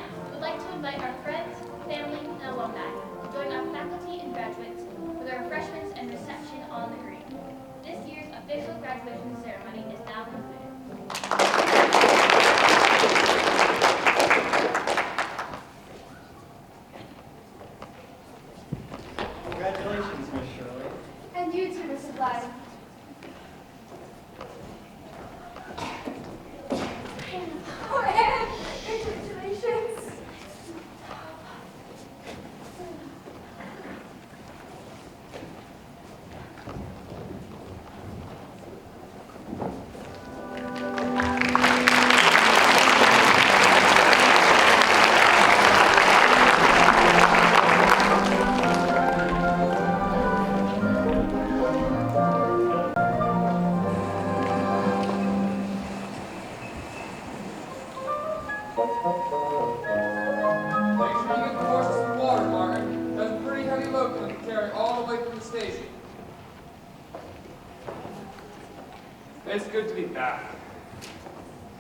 It's good to be back.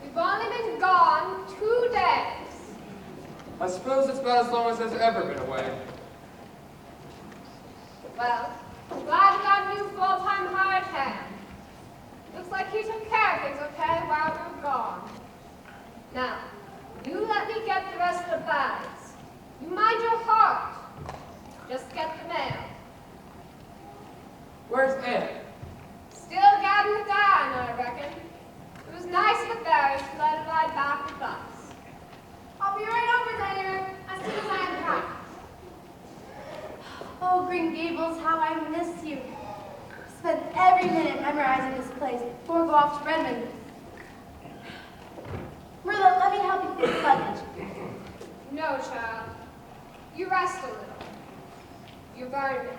We've only been gone 2 days. I suppose it's about as long as I've ever been away. Well, I'm glad we got a new full-time hired hand. Looks like he took care of things okay while we were gone. Now, you let me get the rest of the bags. You mind your heart. Just get the mail. Where's Anne? Still gabbing the down, I reckon. It was nice of the Barrys to let her ride back with us. I'll be right over there as soon as I am back. Oh, Green Gables, how I miss you. Spent every minute memorizing this place before we go off to Redmond. Marilla, let me help you with the luggage. No, child. You rest a little. You've earned it.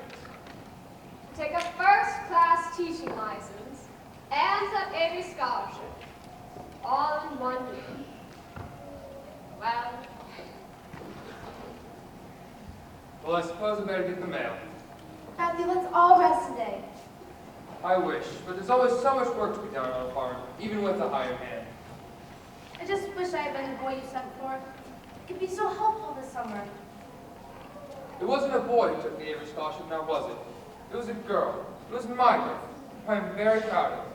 Take a first-class teaching license and an Avery scholarship, all in 1 year. Well, I suppose I better get the mail. Matthew, let's all rest today. I wish, but there's always so much work to be done on a farm, even with a hired hand. I just wish I had been the boy you sent for. It could be so helpful this summer. It wasn't a boy who took the Avery Scholarship, now was it? It was a girl. It was my girl. I'm very proud of it.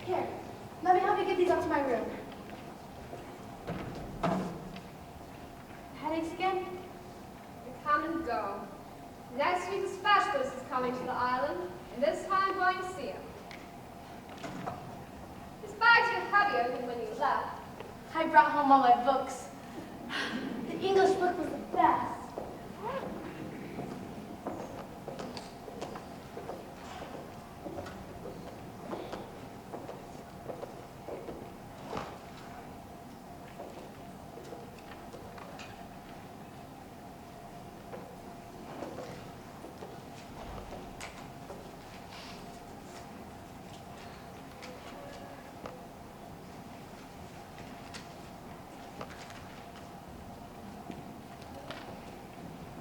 Here, let me help you get these up to my room. Headaches again? They come and go. Next week, a specialist is coming to the island, and this time going to see him. His bags are heavier than when you left. I brought home all my books. The English book was the best.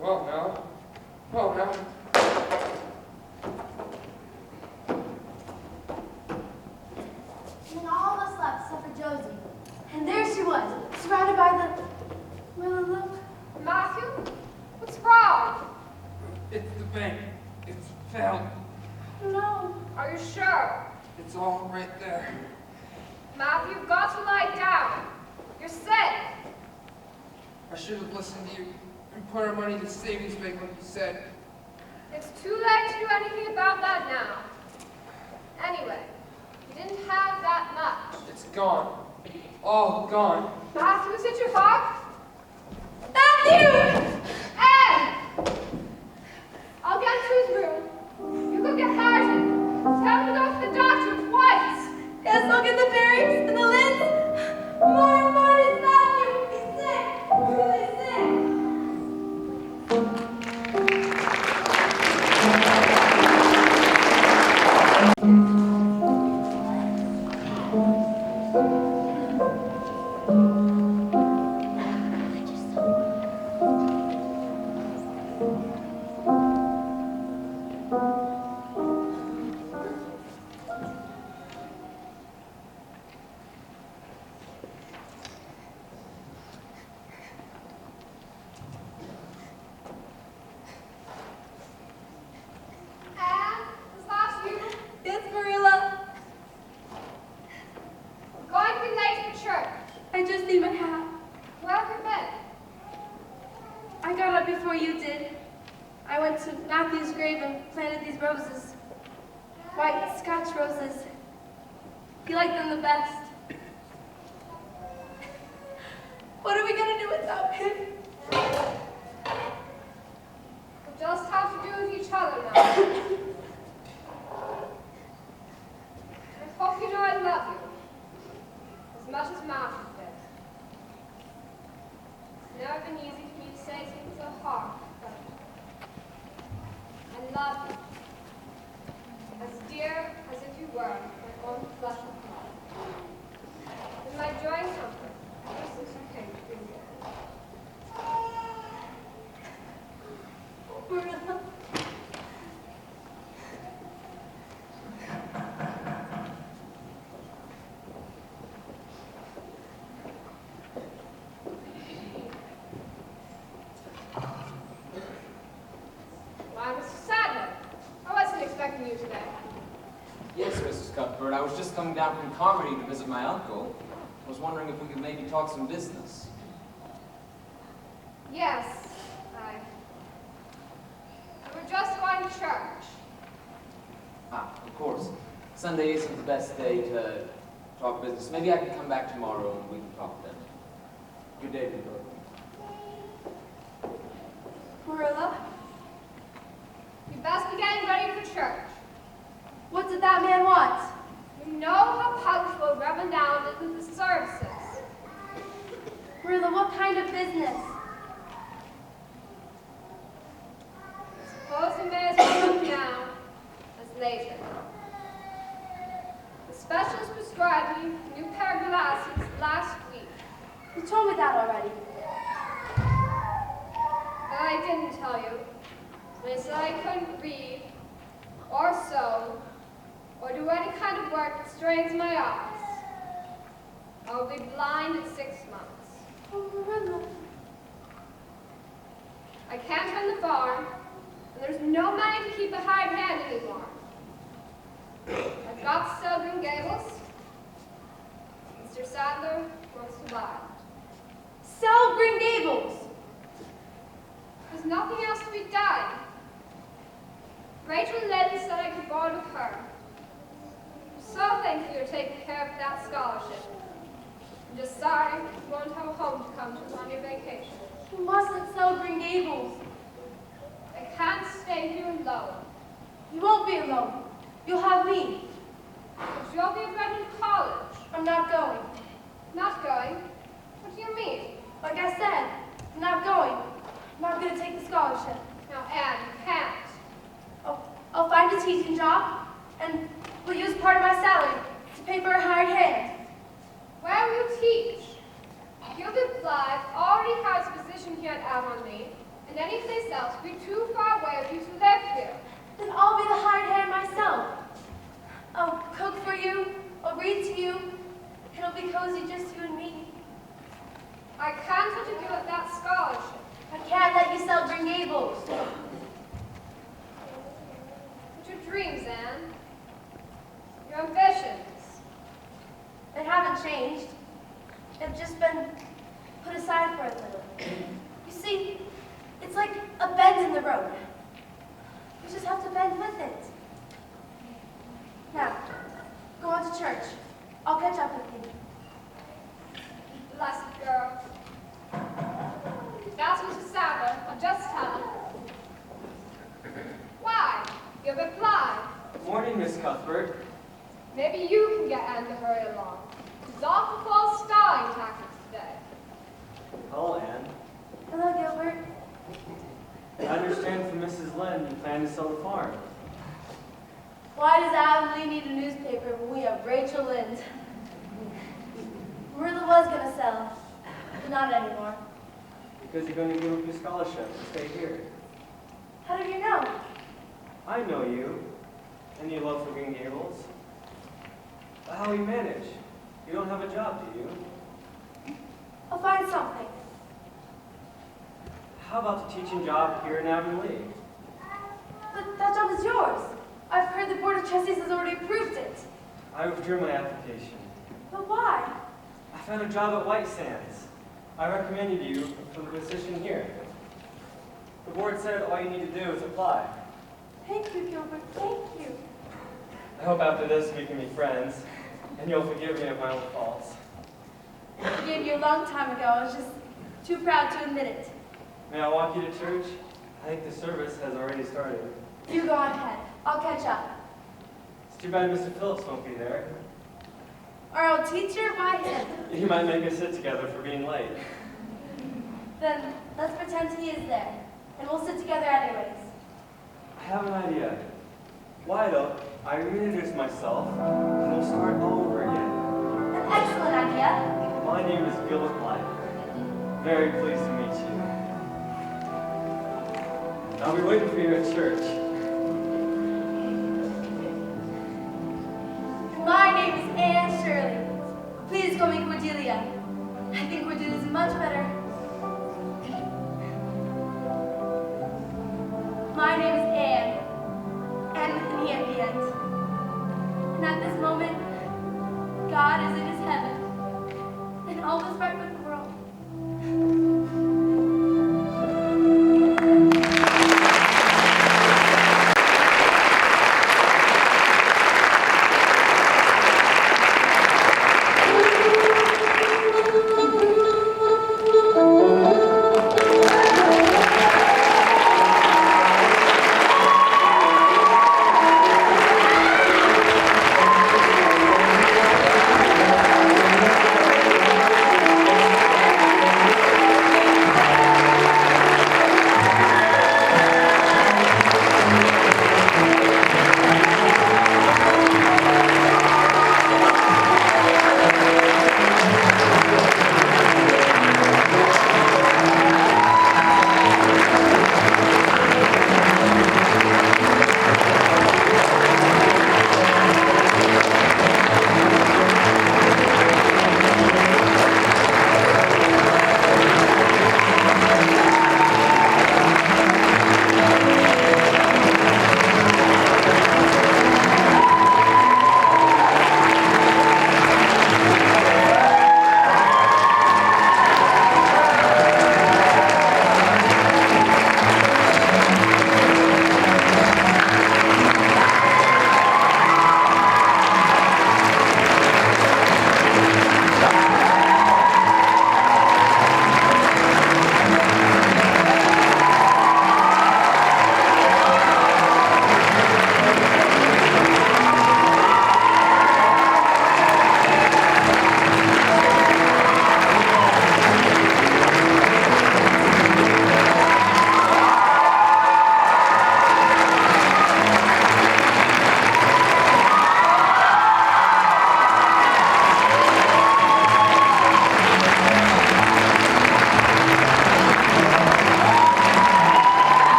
Well, now. Well, now. And all of us left except for Josie. And there she was, surrounded by the... Well, look. Matthew, what's wrong? It's the bank. It's failed. No. Are you sure? It's all right there. Matthew, you've got to lie down. You're sick. I should have listened to you and put our money to the savings bank like you said. It's too late to do anything about that now. Anyway, you didn't have that much. It's gone. All gone. Matthew, is it your heart? Matthew! Anne! I'll get to his room. You go get Harrison. Tell him to go to the doctor at once. Yes, I'll get the berries and the lids. More, it's Matthew. He's sick. Really sick. Anne, is that you? Yes, Marilla. I'm going to be late for church. I just need my hat. Where have you been? I got up before you did. I went to Matthew's grave and planted these roses. White Scotch roses. He liked them the best. What are we gonna do without him? We'll just have to do with each other now. I hope you know I love you. As much as Matthew did. It's never been easy for me to say things so hard, but I love you. As dear as if you were my own flesh and blood. And my joy and comfort ever since you came to be here. Marilla. Why, Mr. Sadler, I wasn't expecting you today. Yes, Mrs. Cuthbert. I was just coming down from Carmody to visit my uncle. I was wondering if we could maybe talk some business. Yes, we were just going to church. Ah, of course. Sunday isn't the best day to talk business. Maybe I can come back tomorrow and we can talk then. Good day, Victoria. Marilla, You best be getting ready for church. what did that man want? You know how punctual Reverend Allen is with the services. Marilla, what kind of business? Suppose we may as well look now as later. The specialist prescribed me a new pair of glasses last week. You told me that already. But I didn't tell you. They said I couldn't read, or sew, or do any kind of work that strains my eyes. I'll be blind in 6 months. Oh, Marilla. I can't run the farm, and there's no money to keep a hired hand anymore. I've got to sell Green Gables. Mr. Sadler wants to buy it. Sell Green Gables. There's nothing else to be done. Rachel Lynn said I could board with her. I'm so thankful you're taking care of that scholarship. I'm just sorry you won't have a home to come to on your vacation. You mustn't sell Green Gables. I can't stay here alone. You won't be alone. You'll have me. But you'll be ready to college. I'm not going. Not going? What do you mean? Like I said, I'm not going. I'm not going to take the scholarship. Now, Anne, you can't. I'll find a teaching job, and we'll use part of my salary to pay for a hired hand. Where will you teach? Gilbert Blythe already has a position here at Avonlea, and any place else would be too far away for you to live here. Then I'll be the hired hand myself. I'll cook for you, I'll read to you, and it'll be cozy just you and me. I can't let you give up that scholarship. I can't let you sell Green Gables. But your dreams, Anne, your ambitions. They haven't changed. They've just been put aside for a little. You see, it's like a bend in the road. You just have to bend with it. Now, go on to church. I'll catch up with you. Blessed girl. That's Mr. Sadler. I'll just tell him. Why? Gilbert Blythe. Morning, Miss Cuthbert. Maybe you can get Anne to hurry along. She's awful full of stalling tactics today. Hello, Anne. Hello, Gilbert. I understand from Mrs. Lynn you plan to sell the farm. Why does Avonlea need a newspaper when we have Rachel Lynde? Marilla was going to sell, but not anymore. Because you're going to give up your scholarship and stay here. How did you know? I know you, and your love for Green Gables. But how will you manage? You don't have a job, do you? I'll find something. How about the teaching job here in Avonlea? But that job is yours. I've heard the Board of Trustees has already approved it. I withdrew my application. But why? I found a job at White Sands. I recommended you for the position here. The board said all you need to do is apply. Thank you, Gilbert. Thank you. I hope after this we can be friends, and you'll forgive me of my own faults. I forgave you a long time ago. I was just too proud to admit it. May I walk you to church? I think the service has already started. You go on ahead. I'll catch up. It's too bad Mr. Phillips won't be there. Our old teacher? Why him? He might make us sit together for being late. Then let's pretend he is there, and we'll sit together anyways. I have an idea. Why don't I reintroduce myself, and we'll start all over again. An excellent idea. My name is Gilbert Blythe. Very pleased to meet you. I'll be waiting for you at church. My name is Anne Shirley. Please call me Cordelia. I think Cordelia is much better. My name is Anne. Anne with an E at the end. And at this moment, God is in his heaven. And all is right with the world.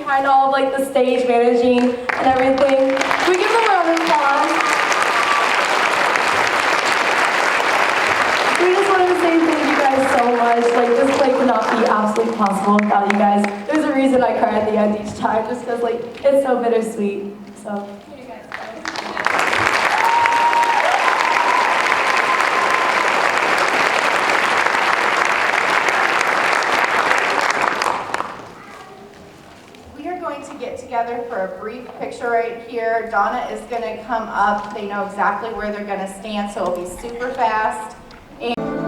behind all of like the stage managing and everything. We give them a round of applause. We just wanted to say thank you guys so much. Like this play could not be absolutely possible without you guys. There's a reason I cry at the end each time, just because like it's so bittersweet. So. Together for a brief picture right here. Donna is going to come up. They know exactly where they're going to stand, so it'll be super fast. And